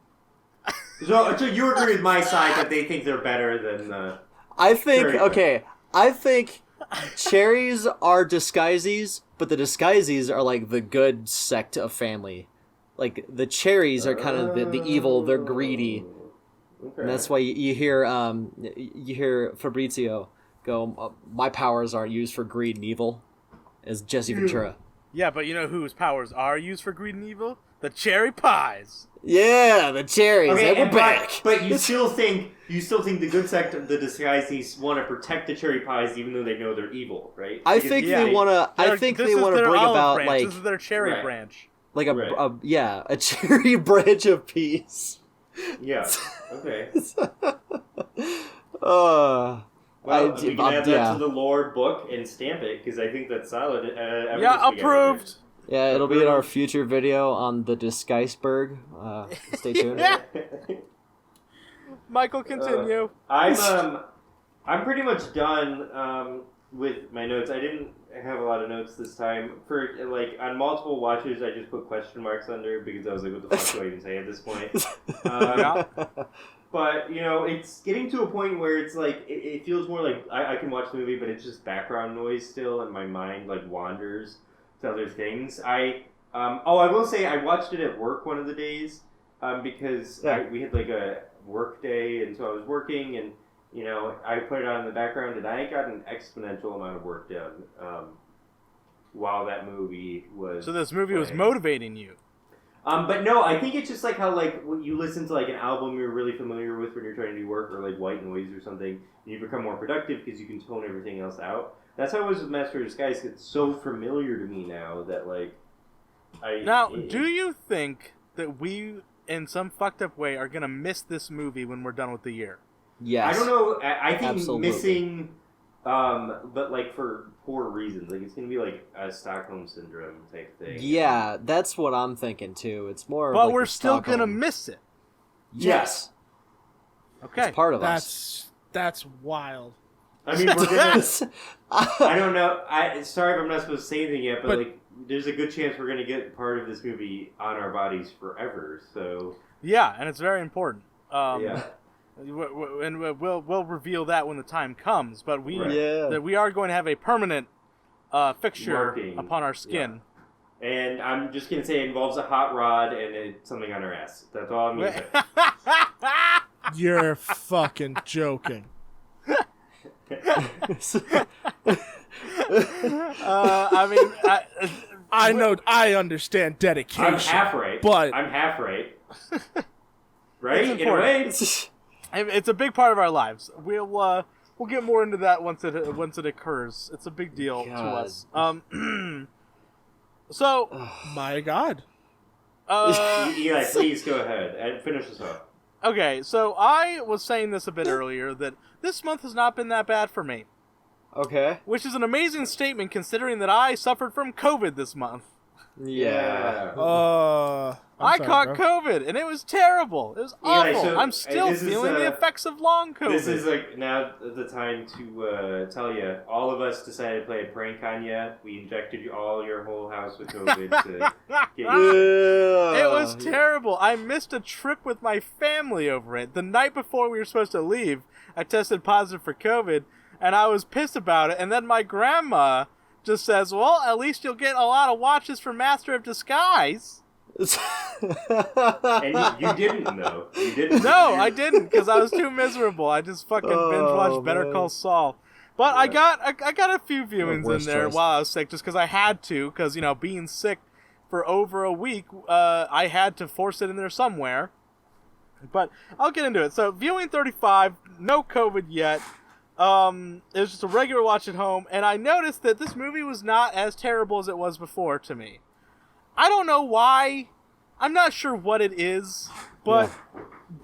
So you agree with my side that they think they're better than the... I think, Cherry okay, I think cherries are disguises, but the disguises are like the good sect of family. Like, the cherries are kind of the evil, they're greedy. Okay. And that's why you hear Fabrizio go, my powers aren't used for greed and evil, as Jesse Ventura. Yeah, but you know whose powers are used for greed and evil? The cherry pies. Yeah, the cherries, Okay, and we're and back. but you still think the good sect of the disguisees want to protect the cherry pies even though they know they're evil, right? I Because think yeah, they want to. I They're- think this they is want to their bring olive about branch. like This is their cherry Right. branch. Right. a cherry branch of peace. Yeah. Okay. Uh, Well, I- we can add that yeah. to the lore book and stamp it because I think that's solid. Yeah, approved. yeah, it'll be in our future video on the Disguiseberg. Stay tuned. Michael, continue. I'm pretty much done with my notes. I didn't have a lot of notes this time. For like on multiple watches, I just put question marks under because I was like, "What the fuck do I even say at this point?" Yeah. But you know, it's getting to a point where it's like it feels more like I can watch the movie, but it's just background noise still, and my mind like wanders to other things. I will say I watched it at work one of the days because we had like a work day, and so I was working, and you know I put it on in the background, and I got an exponential amount of work done while that movie was. So this movie was playing. motivating you. But no, I think it's just like how like when you listen to like an album you're really familiar with when you're trying to do work, or like white noise or something, and you become more productive because you can tone everything else out. That's how it was with Master of Disguise. It's so familiar to me now that like Do you think that we, in some fucked up way, are gonna miss this movie when we're done with the year? Yes. I don't know. I think Absolutely. missing, but like for poor reasons. Like it's gonna be like a Stockholm syndrome type thing. Yeah, that's what I'm thinking too. It's more. But like we're the still gonna Stockholm. miss it. Yes, Okay. it's part of us. That's wild. I mean, we're gonna. Yes. I don't know. Sorry if I'm not supposed to say anything yet, but But- like, there's a good chance we're gonna get part of this movie on our bodies forever. So Yeah, and it's very important. yeah, And we'll reveal that when the time comes. But Right. Yeah. that we are going to have a permanent fixture Marking. upon our skin. and I'm just gonna say it involves a hot rod and it's something on our ass. That's all I'm gonna say. You're fucking joking. I mean, I know. I understand dedication. I'm half right, but- I'm half right. Right? It's In a way. it's a big part of our lives. We'll get more into that once it occurs. It's a big deal to God. us. So, My God. Eli, please go ahead and finish this off. okay, so I was saying this a bit earlier that this month has not been that bad for me, Okay. which is an amazing statement considering that I suffered from COVID this month. Yeah. I sorry, caught bro. COVID, and it was terrible. It was Eli, awful. so, I'm still this is, feeling the effects of long COVID. This is like now the time to tell you. All of us decided to play a prank on you. We injected all your whole house with COVID to get you. It was terrible. I missed a trip with my family over it. The night before we were supposed to leave, I tested positive for COVID, and I was pissed about it. And then my grandma just says, well, at least you'll get a lot of watches for Master of Disguise. And you didn't though. You didn't. No, I didn't, because I was too miserable. I just fucking binge watched Better man. Call Saul. But Yeah. I got a few viewings in worst there choice. while I was sick, just because I had to. Because being sick for over a week, I had to force it in there somewhere. But I'll get into it. So viewing 35, no COVID yet. It was just a regular watch at home, and I noticed that this movie was not as terrible as it was before to me. I don't know why. I'm not sure what it is, but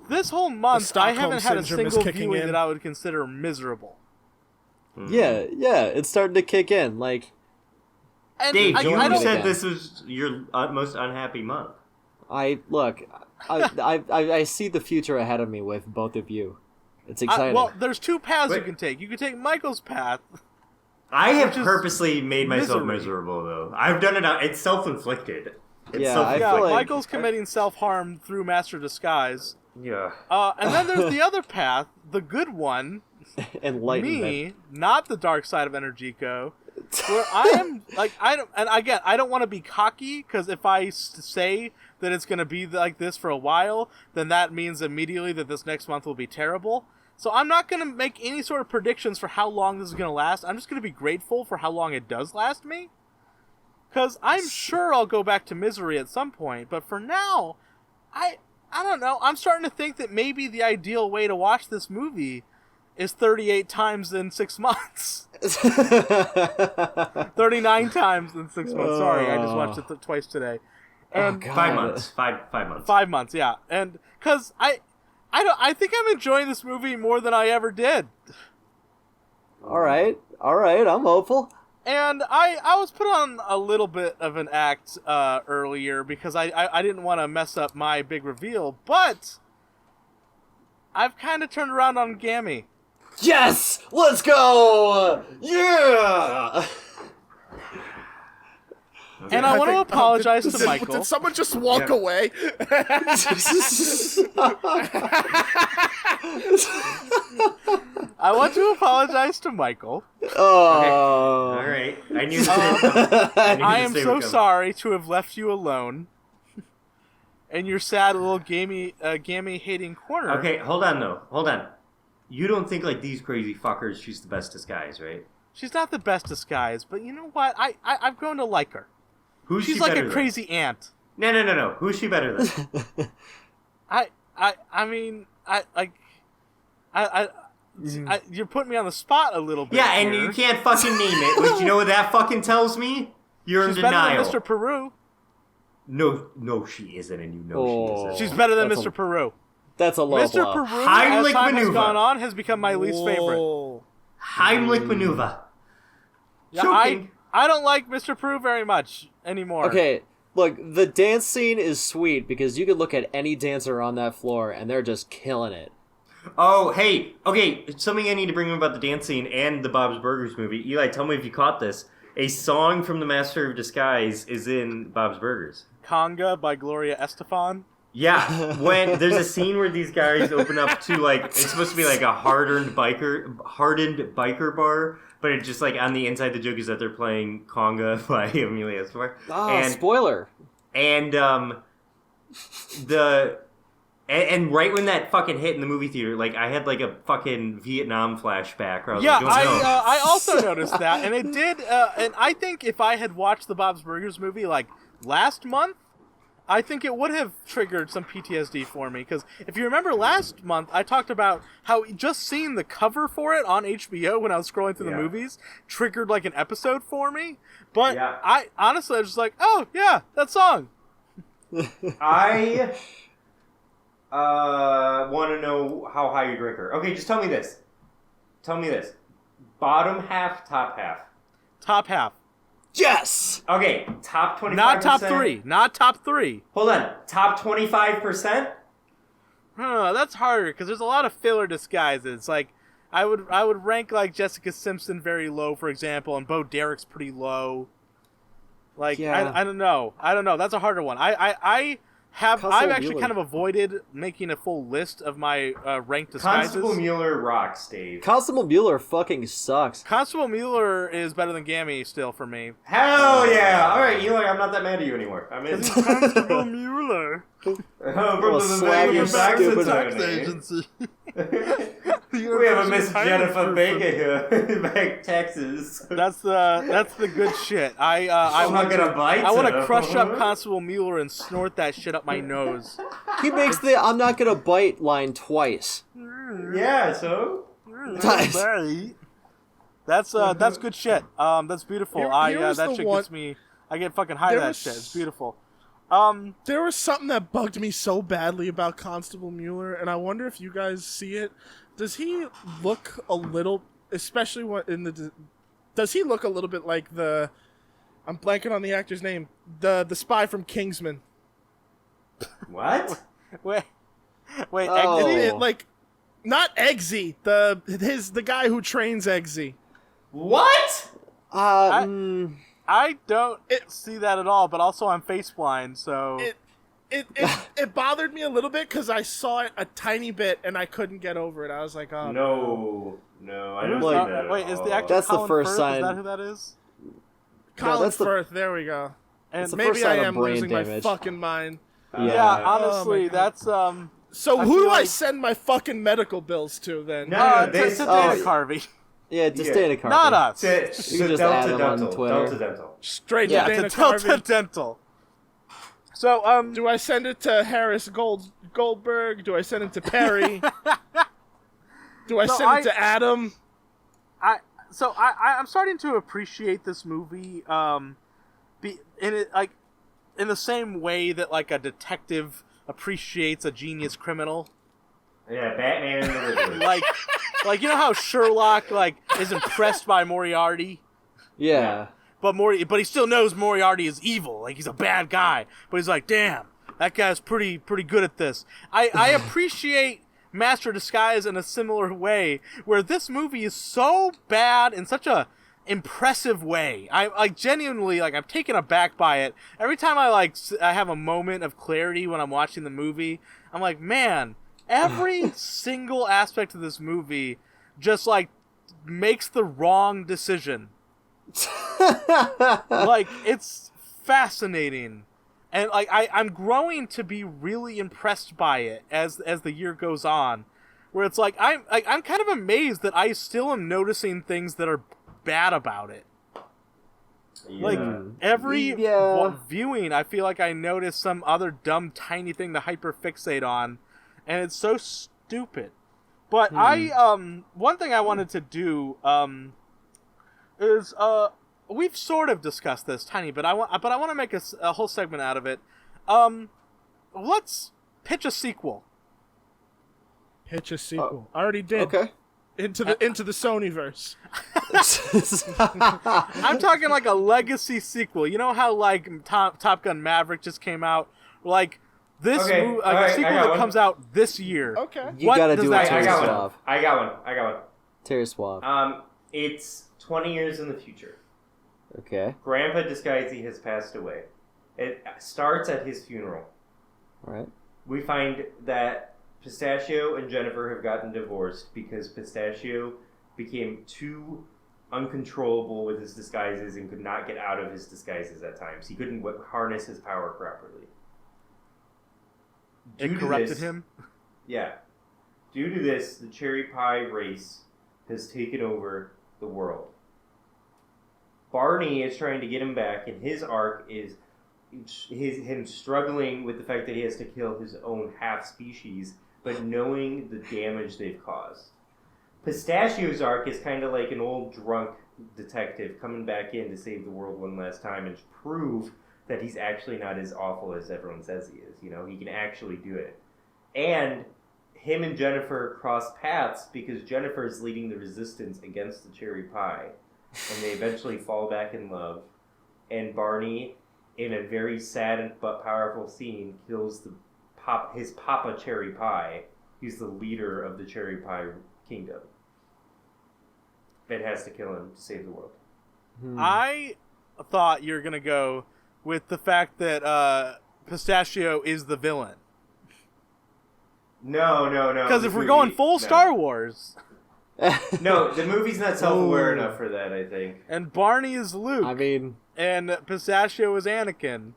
this whole month I Stockholm haven't had a syndrome is single kicking viewing in. that I would consider miserable. Yeah, it's starting to kick in. Like, And Dave, I you don't, said again. this was your most unhappy month. I see the future ahead of me with both of you. It's exciting. well, there's two paths you Wait. can take. You can take Michael's path. I have Which is purposely made myself misery. miserable, though. I've done it. It's self-inflicted. It's Yeah, I self-inflicted. Yeah, feel like- Michael's committing self-harm through Master Disguise. Yeah. And then there's the other path, the good one, Enlightenment. me, not the dark side of Energico, where I am like I don't want to be cocky, because if I say that it's going to be like this for a while, then that means immediately that this next month will be terrible. So I'm not going to make any sort of predictions for how long this is going to last. I'm just going to be grateful for how long it does last me, because I'm sure I'll go back to misery at some point. But for now, I don't know. I'm starting to think that maybe the ideal way to watch this movie is 38 times in 6 months. 39 times in 6 months. Sorry, I just watched it twice today. And God. 5 months. Five months. 5 months, yeah. And because I think I'm enjoying this movie more than I ever did. All right, I'm hopeful. And I was put on a little bit of an act earlier because I didn't want to mess up my big reveal, but I've kind of turned around on Gammy. Yes, let's go. Yeah. And I want to think- apologize did- to did- Michael. Did someone just walk Yeah. away? I want to apologize to Michael. Oh. All right. I knew this day would come. I am so sorry to have left you alone in your sad little gammy hating corner. Okay, hold on though. Hold on. You don't think like these crazy fuckers? She's the best disguise, right? She's not the best disguise, but you know what? I've grown to like her. Who's She's she like better a than? crazy aunt. No. Who's she better than? You're putting me on the spot a little bit. Yeah, and here. you can't fucking name it. But you know what that fucking tells me? You're She's in better denial. than Mr. Peru. No, she isn't, and you know Oh. she isn't. She's better than That's Mr. Peru. That's a low Mr. blow. Peru, Heimlich as time has maneuver. gone on, has become my least favorite. Whoa. Heimlich maneuver. Yeah, Choking. I don't like Mr. Peru very much anymore. Okay, look, the dance scene is sweet because you could look at any dancer on that floor and they're just killing it. Oh, hey, okay, something I need to bring up about the dance scene and the Bob's Burgers movie. Eli, tell me if you caught this. A song from The Master of Disguise is in Bob's Burgers. Conga by Gloria Estefan. Yeah, when there's a scene where these guys open up to like it's supposed to be like a hardened biker bar, but it's just like on the inside the joke is that they're playing Conga by Amelia Escobar. Ah, spoiler. And and right when that fucking hit in the movie theater, like I had like a fucking Vietnam flashback. Where I was Yeah, like, oh, no. I also noticed that, and it did. And I think if I had watched the Bob's Burgers movie like last month, I think it would have triggered some PTSD for me. Because if you remember last month, I talked about how just seeing the cover for it on HBO when I was scrolling through the Yeah. movies triggered like an episode for me. But Yeah. I honestly I was just like, oh yeah, that song. I want to know how high you drink her. Okay, just tell me this. Bottom half, top half. Top half, Yes! Okay, top 25%. not top three, not top three. Hold on, top 25%? That's harder because there's a lot of filler disguises. Like, I would rank like Jessica Simpson very low, for example, and Bo Derek's pretty low. Like, Yeah. I don't know. That's a harder one. I've actually Mueller. kind of avoided making a full list of my ranked disguises. Constable Mueller rocks, Dave. Constable Mueller fucking sucks. Constable Mueller is better than Gammy still for me. Hell yeah! Alright, Eli, I'm not that mad at you anymore. I'm in. Because he's Constable Mueller. From Oh, the swag Vegas your Saxon stupid Zone, Tax eh? agency. We have a Miss Tiny Jennifer Trooper. Baker here, back Texas. That's the good shit. I I'm not gonna bite I want to her. crush up Constable Mueller and snort that shit up my nose. He makes the "I'm not gonna bite" line twice. Yeah, so That's good shit. That's beautiful. Here was That the shit one- gets me. I get fucking high to There that was- shit. It's beautiful. There was something that bugged me so badly about Constable Mueller, and I wonder if you guys see it. Does he look a little, especially does he look a little bit like I'm blanking on the actor's name, the spy from Kingsman? what? Wait. Oh. Eggsy? Not Eggsy, the guy who trains Eggsy. What? I don't see that at all. But also, I'm face blind, so It bothered me a little bit because I saw it a tiny bit and I couldn't get over it. I was like, oh No, I don't Like- see that at wait, is all. the actor That's the Colin first Firth? sign. Is that who that is? Colin that's the- Firth. There we go. And It's the Maybe first I sign of am brain losing my damage. fucking mind. Yeah, honestly, Oh my God. that's So I who feel do I like- send my fucking medical bills to then? No, to this- Dana oh, Carvey, Yeah, just Yeah. Dana Carvey. not us. To You just add Delta him on Dental. Twitter. Delta Dental. Straight Yeah, to To Dana Delta Carvey. Dental. So Do I send it to Harris Goldberg? Do I send it to Perry? Do I So send it to Adam? I'm starting to appreciate this movie in the same way that like a detective appreciates a genius criminal. Yeah, Batman and the Riddler. Like you know how Sherlock is impressed by Moriarty, Yeah. but he still knows Moriarty is evil, like he's a bad guy, but he's like, damn, that guy's pretty good at this. I appreciate Master of Disguise in a similar way, where this movie is so bad in such a impressive way. I genuinely I'm taken aback by it every time I have a moment of clarity when I'm watching the movie. I'm like, man, every single aspect of this movie just makes the wrong decision. It's fascinating, and I'm growing to be really impressed by it as the year goes on, where it's I'm kind of amazed that I still am noticing things that are bad about it. Yeah. Every Yeah. viewing, I feel like I notice some other dumb tiny thing to hyperfixate on, and it's so stupid. But one thing I wanted to do is we've sort of discussed this tiny bit. I want to make a whole segment out of it. Let's pitch a sequel. Pitch a sequel. I already did. Okay. Into the Sonyverse. I'm talking like a legacy sequel. You know how Top Gun Maverick just came out? This Okay, a alright, sequel I got that one. comes out this year. Okay. You What gotta does do that it, mean? I Terry got one. Suave. I got one. Terry Suave. It's 20 years in the future. Okay. Grandpa Disguisey has passed away. It starts at his funeral. All right. We find that Pistachio and Jennifer have gotten divorced because Pistachio became too uncontrollable with his disguises and could not get out of his disguises at times. He couldn't harness his power properly. Due It to corrupted this- him. Yeah. Due to this, the cherry pie race has taken over the world. Barney is trying to get him back, and his arc is him struggling with the fact that he has to kill his own half-species, but knowing the damage they've caused. Pistachio's arc is kind of like an old drunk detective coming back in to save the world one last time and prove that he's actually not as awful as everyone says he is. You know, he can actually do it. And him and Jennifer cross paths because Jennifer is leading the resistance against the cherry pie. And they eventually fall back in love. And Barney, in a very sad but powerful scene, kills his Papa Cherry Pie. He's the leader of the Cherry Pie Kingdom. And has to kill him to save the world. I thought you were gonna go with the fact that Pistachio is the villain. No. Because this if we're movie- going full no. Star Wars, No, the movie's not self-aware Ooh. enough for that, I think. and Barney is Luke, I mean, and Pistachio is Anakin.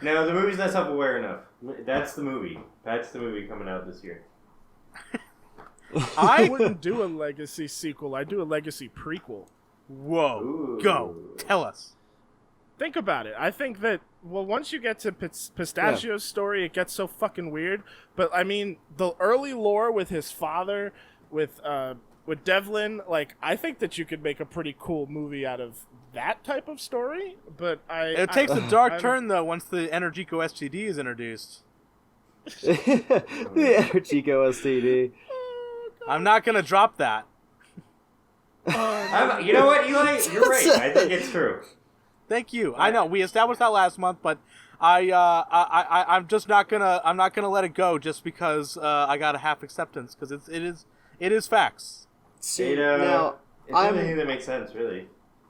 No, the movie's not self-aware enough. That's the movie. That's the movie coming out this year. I I wouldn't do a legacy sequel. I'd do a legacy prequel. whoa, Ooh. go tell us. Think about it. I think that, well, once you get to Pistachio's story, it gets so fucking weird. But I mean, the early lore with his father, with Devlin, like, I think that you could make a pretty cool movie out of that type of story. But It takes a dark I'm- turn though once the Energico STD is introduced. The Energico STD. I'm not gonna drop that. You know what, Eli? You're right. I think it's true. Thank you. I know we established that last month, but I'm just not gonna let it go just because I got a half acceptance because it is facts. See, It, now it's I'm anything that makes sense, really.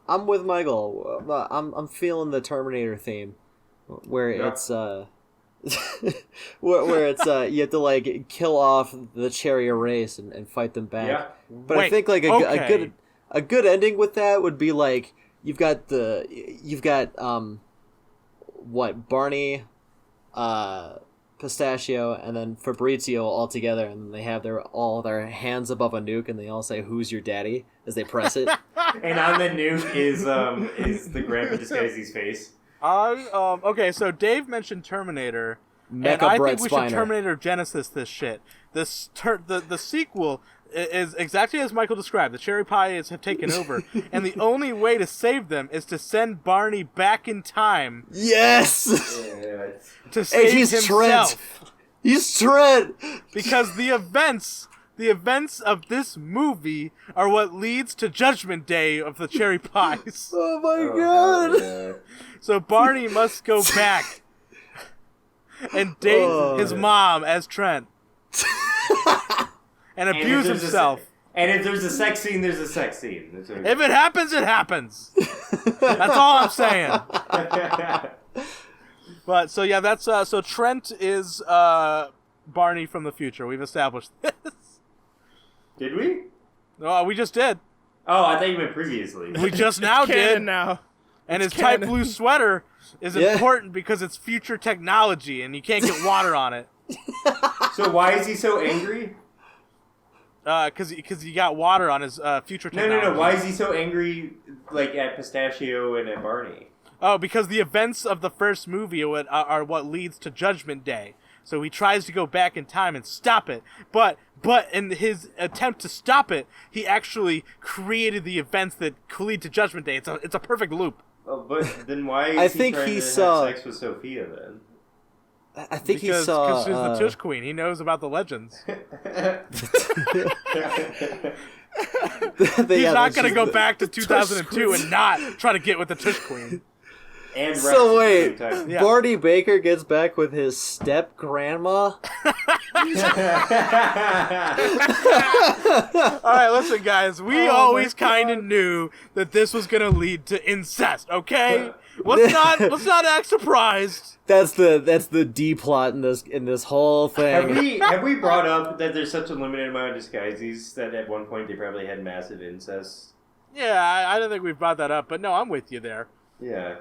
I'm with Michael. I'm feeling the Terminator theme, where Yeah. it's where it's you have to like kill off the Cherry race and fight them back. Yeah. But I Wait, think like okay. a good ending with that would be like you've got what Barney, Pistachio, and then Fabrizio all together, and then they have all their hands above a nuke, and they all say "Who's your daddy?" as they press it. And on the nuke is the Grandpa Disguise's face. Okay, so Dave mentioned Terminator, and Mecha I Brett think we should Spiner. Terminator Genesis this shit. The sequel is exactly as Michael described. The cherry pies have taken over, and the only way to save them is to send Barney back in time Yes, Yeah. to hey, save he's himself. Trent. He's Trent. Because the events of this movie are what leads to Judgment Day of the cherry pies. Oh my Oh, god. hell yeah. So Barney must go back and date Oh. his mom as Trent and And if abuse there's a himself. And if there's a sex scene, there's a sex scene. That's what If it happens, it happens. That's all I'm saying. But so yeah, that's so Trent is Barney from the future. We've established this. Did we? Oh, we just did. Oh, I thought you meant previously. We just now Canon did. now. And his It's tight canon. blue sweater is Yeah. important because it's future technology and you can't get water on it. So why is he so angry? Because he got water on his future No, technology. no. Why is he so angry, like at Pistachio and at Barney? Oh, because the events of the first movie are what leads to Judgment Day. So he tries to go back in time and stop it. But in his attempt to stop it, he actually created the events that could lead to Judgment Day. It's a perfect loop. Oh, but then why is I he think trying he to saw- have sex with Sophia then? I think Because he saw. she's the Tush Queen. He knows about the legends. He's not going to go back to 2002 and not try to get with the Tush Queen. And Rex So at wait, the same time. Yeah. Barney Baker gets back with his step grandma. All right, listen, guys. We Oh always my God. kind of knew that this was going to lead to incest. Okay, let's not act surprised. That's the D plot in this whole thing. Have we brought up that there's such a limited amount of disguises that at one point they probably had massive incest? Yeah, I don't think we've brought that up, but no, I'm with you there. Yeah,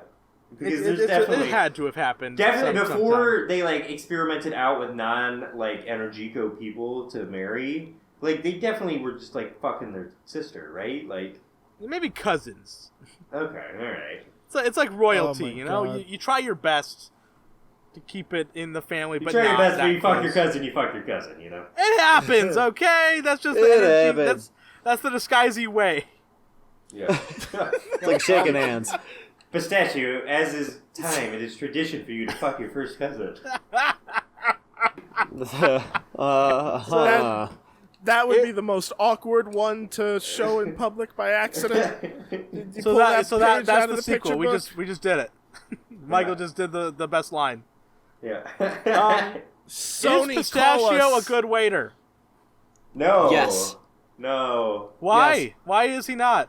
because It, there's it definitely had to have happened. definitely sometime. before they like experimented out with non like Energico people to marry. Like they definitely were just like fucking their sister, right? Like Maybe cousins. okay, all right. It's like royalty, Oh my you know. God. You try your best to keep it in the family, You but try your not best, that but you fuck your close. cousin, you fuck your cousin, you know. It happens, okay? That's just the It energy. happens. That's the disguisey way. Yeah. It's like shaking hands. Pistachio, as is time, it is tradition for you to fuck your first cousin. That would be the most awkward one to show in public by accident. You pull That's page the out of the sequel. picture We book. just did it. Michael just did the best line. Yeah. Sony, Is call Pistachio us. a good waiter? No. Yes. No. Why? Yes. Why is he not?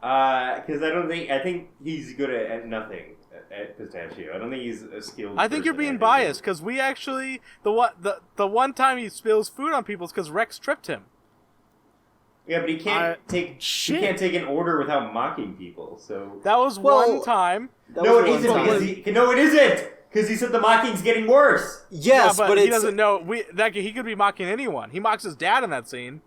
Because I think he's good at nothing at Pistachio. I don't think he's a skilled. I think you're person being at biased anything. because we actually the one time he spills food on people is because Rex tripped him. Yeah, but he can't take shit. he can't take an order without mocking people. So That was Well, one time. That no, was it one isn't time. because it isn't because he said the mocking's getting worse. Yes, yeah, but he it's doesn't know. He could be mocking anyone. He mocks his dad in that scene.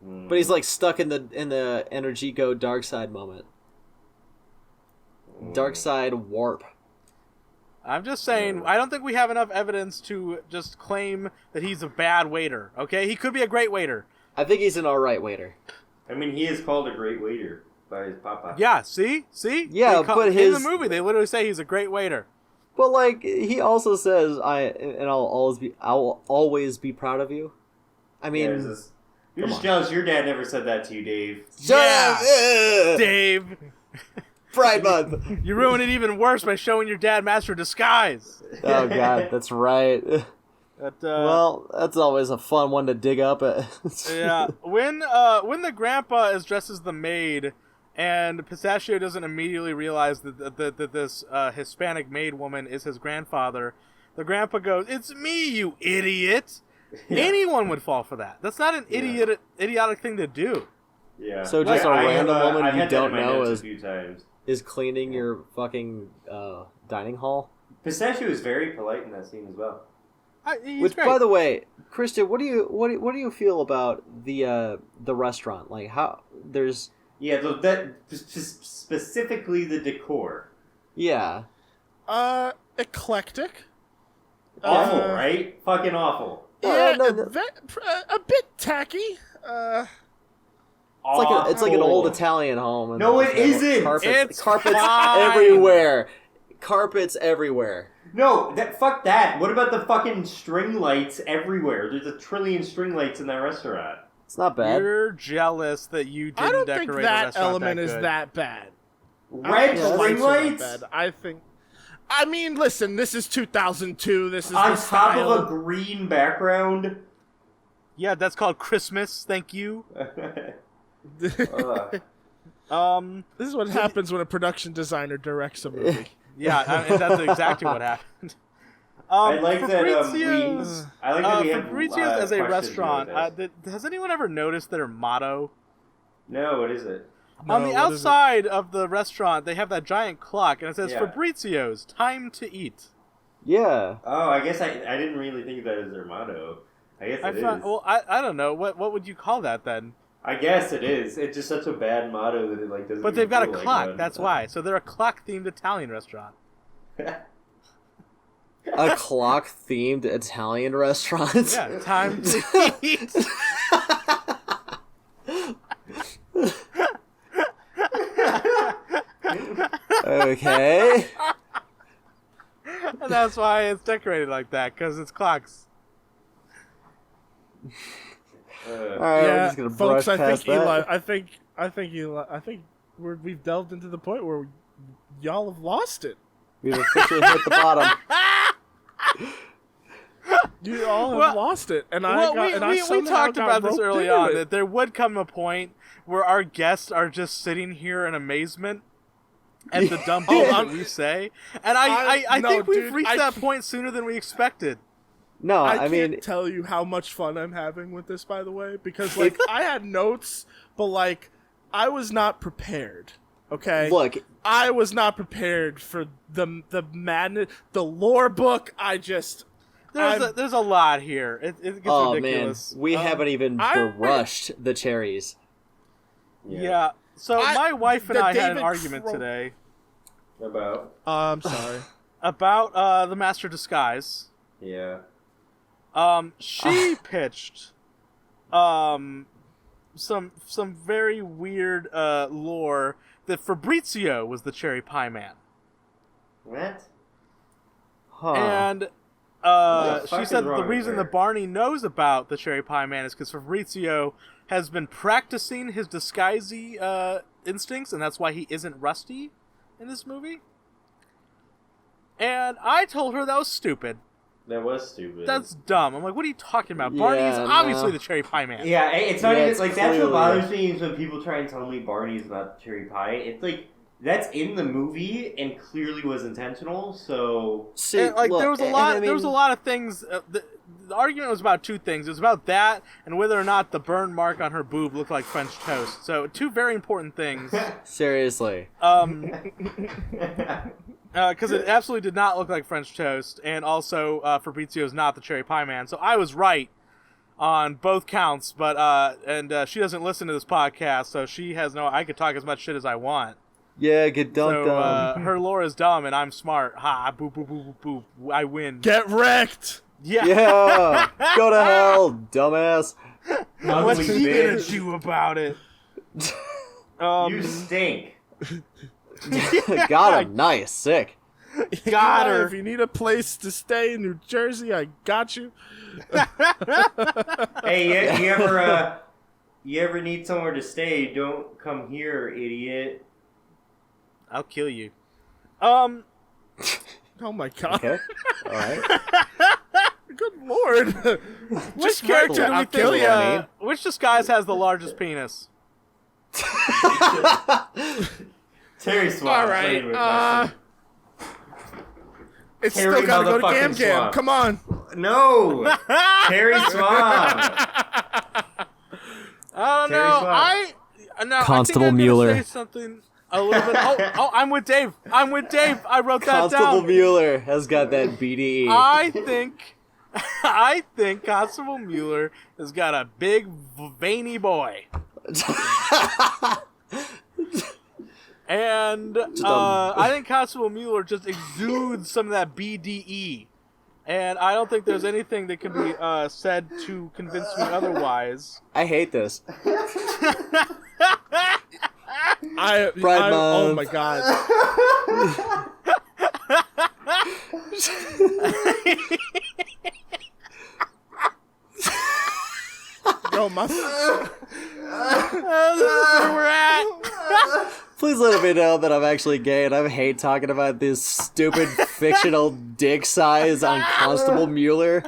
But he's like stuck in the Energico dark side moment. Dark side warp. I'm just saying, I don't think we have enough evidence to just claim that he's a bad waiter, okay? He could be a great waiter. I think he's an alright waiter. I mean, he is called a great waiter by his papa. Yeah, see? Yeah, but in the movie, they literally say he's a great waiter. But like he also says, I'll always be proud of you. I mean, you're just jealous your dad never said that to you, Dave. Yeah, Dave. Pride Month. You ruin it even worse by showing your dad Master of Disguise. Oh God, that's right. But, well, that's always a fun one to dig up. Yeah, when the grandpa is dressed as the maid, and Pistachio doesn't immediately realize that this Hispanic maid woman is his grandfather, the grandpa goes, "It's me, you idiot!" Yeah. Anyone would fall for that. That's not an idiotic thing to do. Yeah. So just a random woman you don't know is cleaning Yeah. your fucking dining hall. Pistachio is very polite in that scene as well. Which, great. by the way, Christian, what do you feel about the restaurant? Like how there's specifically the decor. Yeah. Eclectic. Awful, right? Fucking awful. Yeah, no. a bit tacky. It's like an old Italian home. And No, it isn't. It's carpets fine. everywhere. Carpets everywhere. No, fuck that. What about the fucking string lights everywhere? There's a trillion string lights in that restaurant. It's not bad. You're jealous that you didn't I don't decorate think a that restaurant element that is good. that bad. Red string lights? I mean, listen, this is 2002. This is on the top style. of a green background. Yeah, that's called Christmas. Thank you. This is what happens when a production designer directs a movie. Yeah, that's exactly what happened. I like that Fabrizio's, I like that we have Fabrizio's as a questions restaurant. about this. Has anyone ever noticed their motto? No, what is it? On the what is it? outside of the restaurant, they have that giant clock, and it says Yeah. Fabrizio's, time to eat. Yeah. Oh, I guess I didn't really think of that as their motto. I guess it is. Well, I don't know. What would you call that then? I guess it is. It's just such a bad motto that it like doesn't. But they've got a feel like clock. one. That's why. So they're a clock-themed Italian restaurant. A clock-themed Italian restaurant. Yeah, time to eat. Okay. And that's why it's decorated like that, because it's clocks. All right, we're Yeah, just gonna folks. brush I past think that. Eli. I think we've delved into the point where y'all have lost it. We've officially hit the bottom. You all have lost it, and we talked about this early on, that there would come a point where our guests are just sitting here in amazement at the dumb things that we say, and I no, think we've dude, reached that point sooner than we expected. No, I mean, can't tell you how much fun I'm having with this, by the way, because like I had notes, but like I was not prepared. Okay, look, I was not prepared for the madness, the lore book. There's a lot here. It gets oh ridiculous. man, we haven't even brushed the cherries. Yeah. So my wife and I had an David argument today About I'm sorry. about the Master Disguise. yeah. She pitched some very weird lore that Fabrizio was the cherry pie man. What? Huh. And What the fuck she is said wrong the with reason her? that Barney knows about the cherry pie man is because Fabrizio has been practicing his disguisey instincts, and that's why he isn't rusty in this movie. And I told her that was stupid. That was stupid. That's dumb. I'm like, what are you talking about? Barney is Yeah, obviously no. the cherry pie man. Yeah, it's not Yeah, even it's like that's clearly- what bothers me is when people try and tell me Barney's not cherry pie. It's like that's in the movie and clearly was intentional. So See, And, like look, there was a and lot. I There was a mean- lot of things. The argument was about two things. It was about that and whether or not the burn mark on her boob looked like French toast. So two very important things. Seriously. Because it absolutely did not look like French toast, and also Fabrizio's not the cherry pie man. So I was right. on both counts, but she doesn't listen to this podcast, so she has no. I could talk as much shit as I want. Yeah, get dunked on. Her lore is dumb and I'm smart. Ha! Boop boop boop boop boop. I win. Get wrecked. Yeah. Yeah, go to hell, dumbass. What's Ugly he gonna bitch. do about it? You stink. Got him. Nice, sick. Got Eli, her. If you need a place to stay in New Jersey, I got you. Hey, you ever need somewhere to stay? Don't come here, idiot. I'll kill you. Oh my god. Okay. All right. Good lord. Which character do we I'll think? kill you, I mean. Which disguise has the largest penis? Terry Swamp. All right. It's Terry still gotta go to motherfucking Gam Gam. Swamp. Come on. No! Terry Swamp! I don't Terry know. Swamp. No, Constable I think I'm Mueller. gonna say something a little bit. I'm with Dave. I wrote that Constable down. Mueller has got that BDE. I think Constable Mueller has got a big veiny boy. And I think Constable Mueller just exudes some of that BDE. And I don't think there's anything that can be said to convince me otherwise. I hate this. Oh Month. my god. Yo, my. This is where we're at. Please let me know that I'm actually gay and I hate talking about this stupid fictional dick size on Constable Mueller.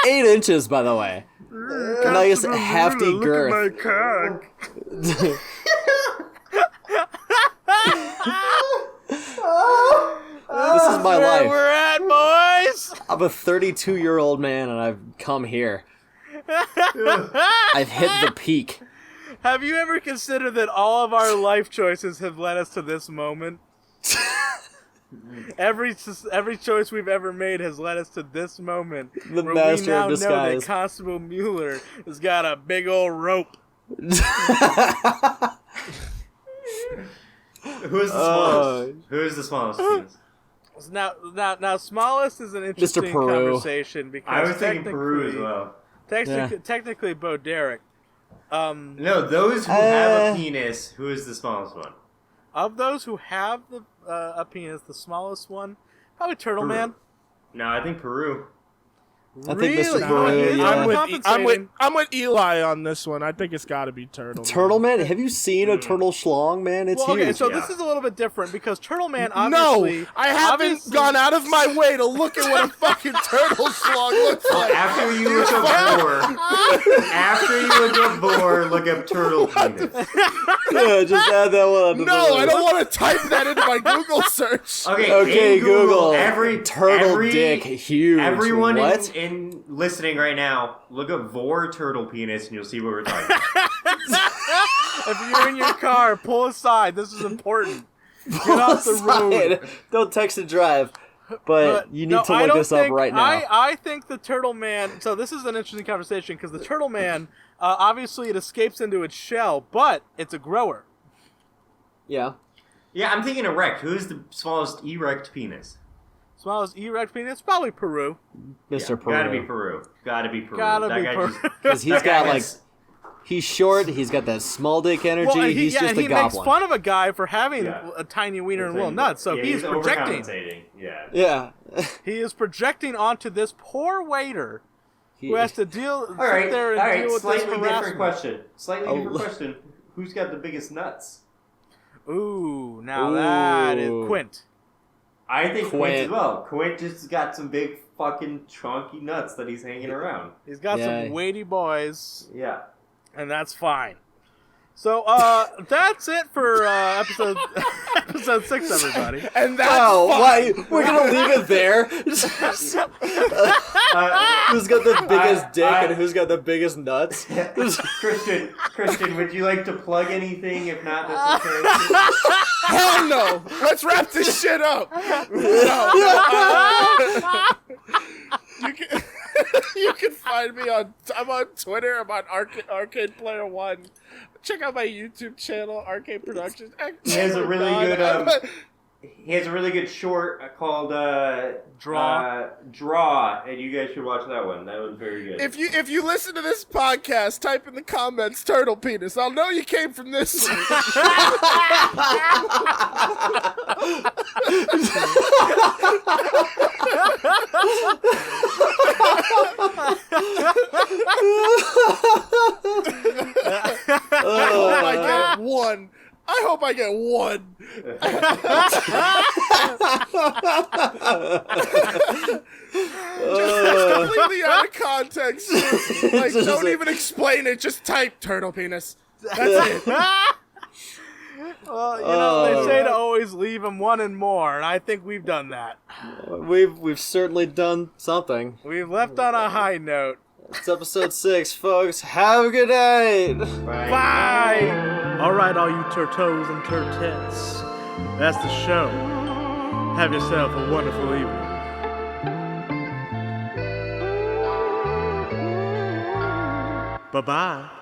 8 inches, by the way. Nice hefty girth. cock. This is my Where life. we're at, boys. I'm a 32-year-old man and I've come here. I've hit the peak. Have you ever considered that all of our life choices have led us to this moment? Every choice we've ever made has led us to this moment. The where master we now of know disguise. that Constable Mueller has got a big old rope. Who's the smallest? Who's the smallest penis? Now, smallest is an interesting Peru. conversation because I was thinking Peru as well. Technically, Bo Derek. No, those who have a penis, who is the smallest one? Of those who have a penis, the smallest one, probably Turtle Peru. Man. No, I think Peru. I think Mr. Really? Peru, yeah. I'm with Eli on this one. I think it's got to be Turtle. Turtle Man? Have you seen a turtle schlong, man? It's Well, okay, huge. so Yeah. this is a little bit different because Turtle Man No, obviously... I haven't obviously- gone out of my way to look at what a fucking turtle slug looks like. After you look up Boar, look up turtle penis. Yeah, just add that one on the No, I list. don't want to type that into my Google search. Okay, in Google. every Turtle dick, huge. Everyone What? in listening right now, look up Vor turtle penis, and you'll see what we're talking about. If you're in your car, pull aside. This is important. Get off the road. Don't text and drive. But you need to look this up right now. I think the Turtle Man... So this is an interesting conversation because the Turtle Man, obviously it escapes into its shell, but it's a grower. Yeah. Yeah, I'm thinking erect. Who's the smallest erect penis? Smallest erect penis? Probably Peru. Mr. Peru. Gotta be Peru. Gotta be Peru. Gotta That be guy Peru. just- Because he's that got, guy like... has- He's short, he's got that small dick energy, Well, he's just a he makes goblin. fun of a guy for having Yeah. a tiny wiener and little nuts, so yeah, he's projecting. overcompensating. Yeah. Yeah. He is projecting onto this poor waiter who has to deal All right. sit there and All right. deal with this Slightly different harassment. question. Slightly Oh, different question. Who's got the biggest nuts? Ooh, now that is Ooh. Quint. I think Quint Quint. as well. Quint just got some big fucking chunky nuts that he's hanging around. He's got Yeah. some weighty boys, Yeah. and that's fine. So, that's it for episode 6, everybody. And that's Oh, fine. why? We're gonna leave it there? Who's got the biggest dick and who's got the biggest nuts? Christian, would you like to plug anything? If not, that's okay. Hell no. Let's wrap this shit up. No. You can... You can find me I'm on Twitter. I'm on Arcade Player One. Check out my YouTube channel, Arcade Productions. He has a really good. He has a really good short called Draw, and you guys should watch that one. That one's very good. If you listen to this podcast, type in the comments "turtle penis." I'll know you came from this. I hope I get one. Just completely out of context. Like, don't even explain it. Just type turtle penis. That's it. Well, you know, they say to always leave them one and more, and I think we've done that. We've certainly done something. We've left on a high note. It's episode 6, folks. Have a good night. Bye. All right, all you turtos and turtettes. That's the show. Have yourself a wonderful evening. Bye-bye.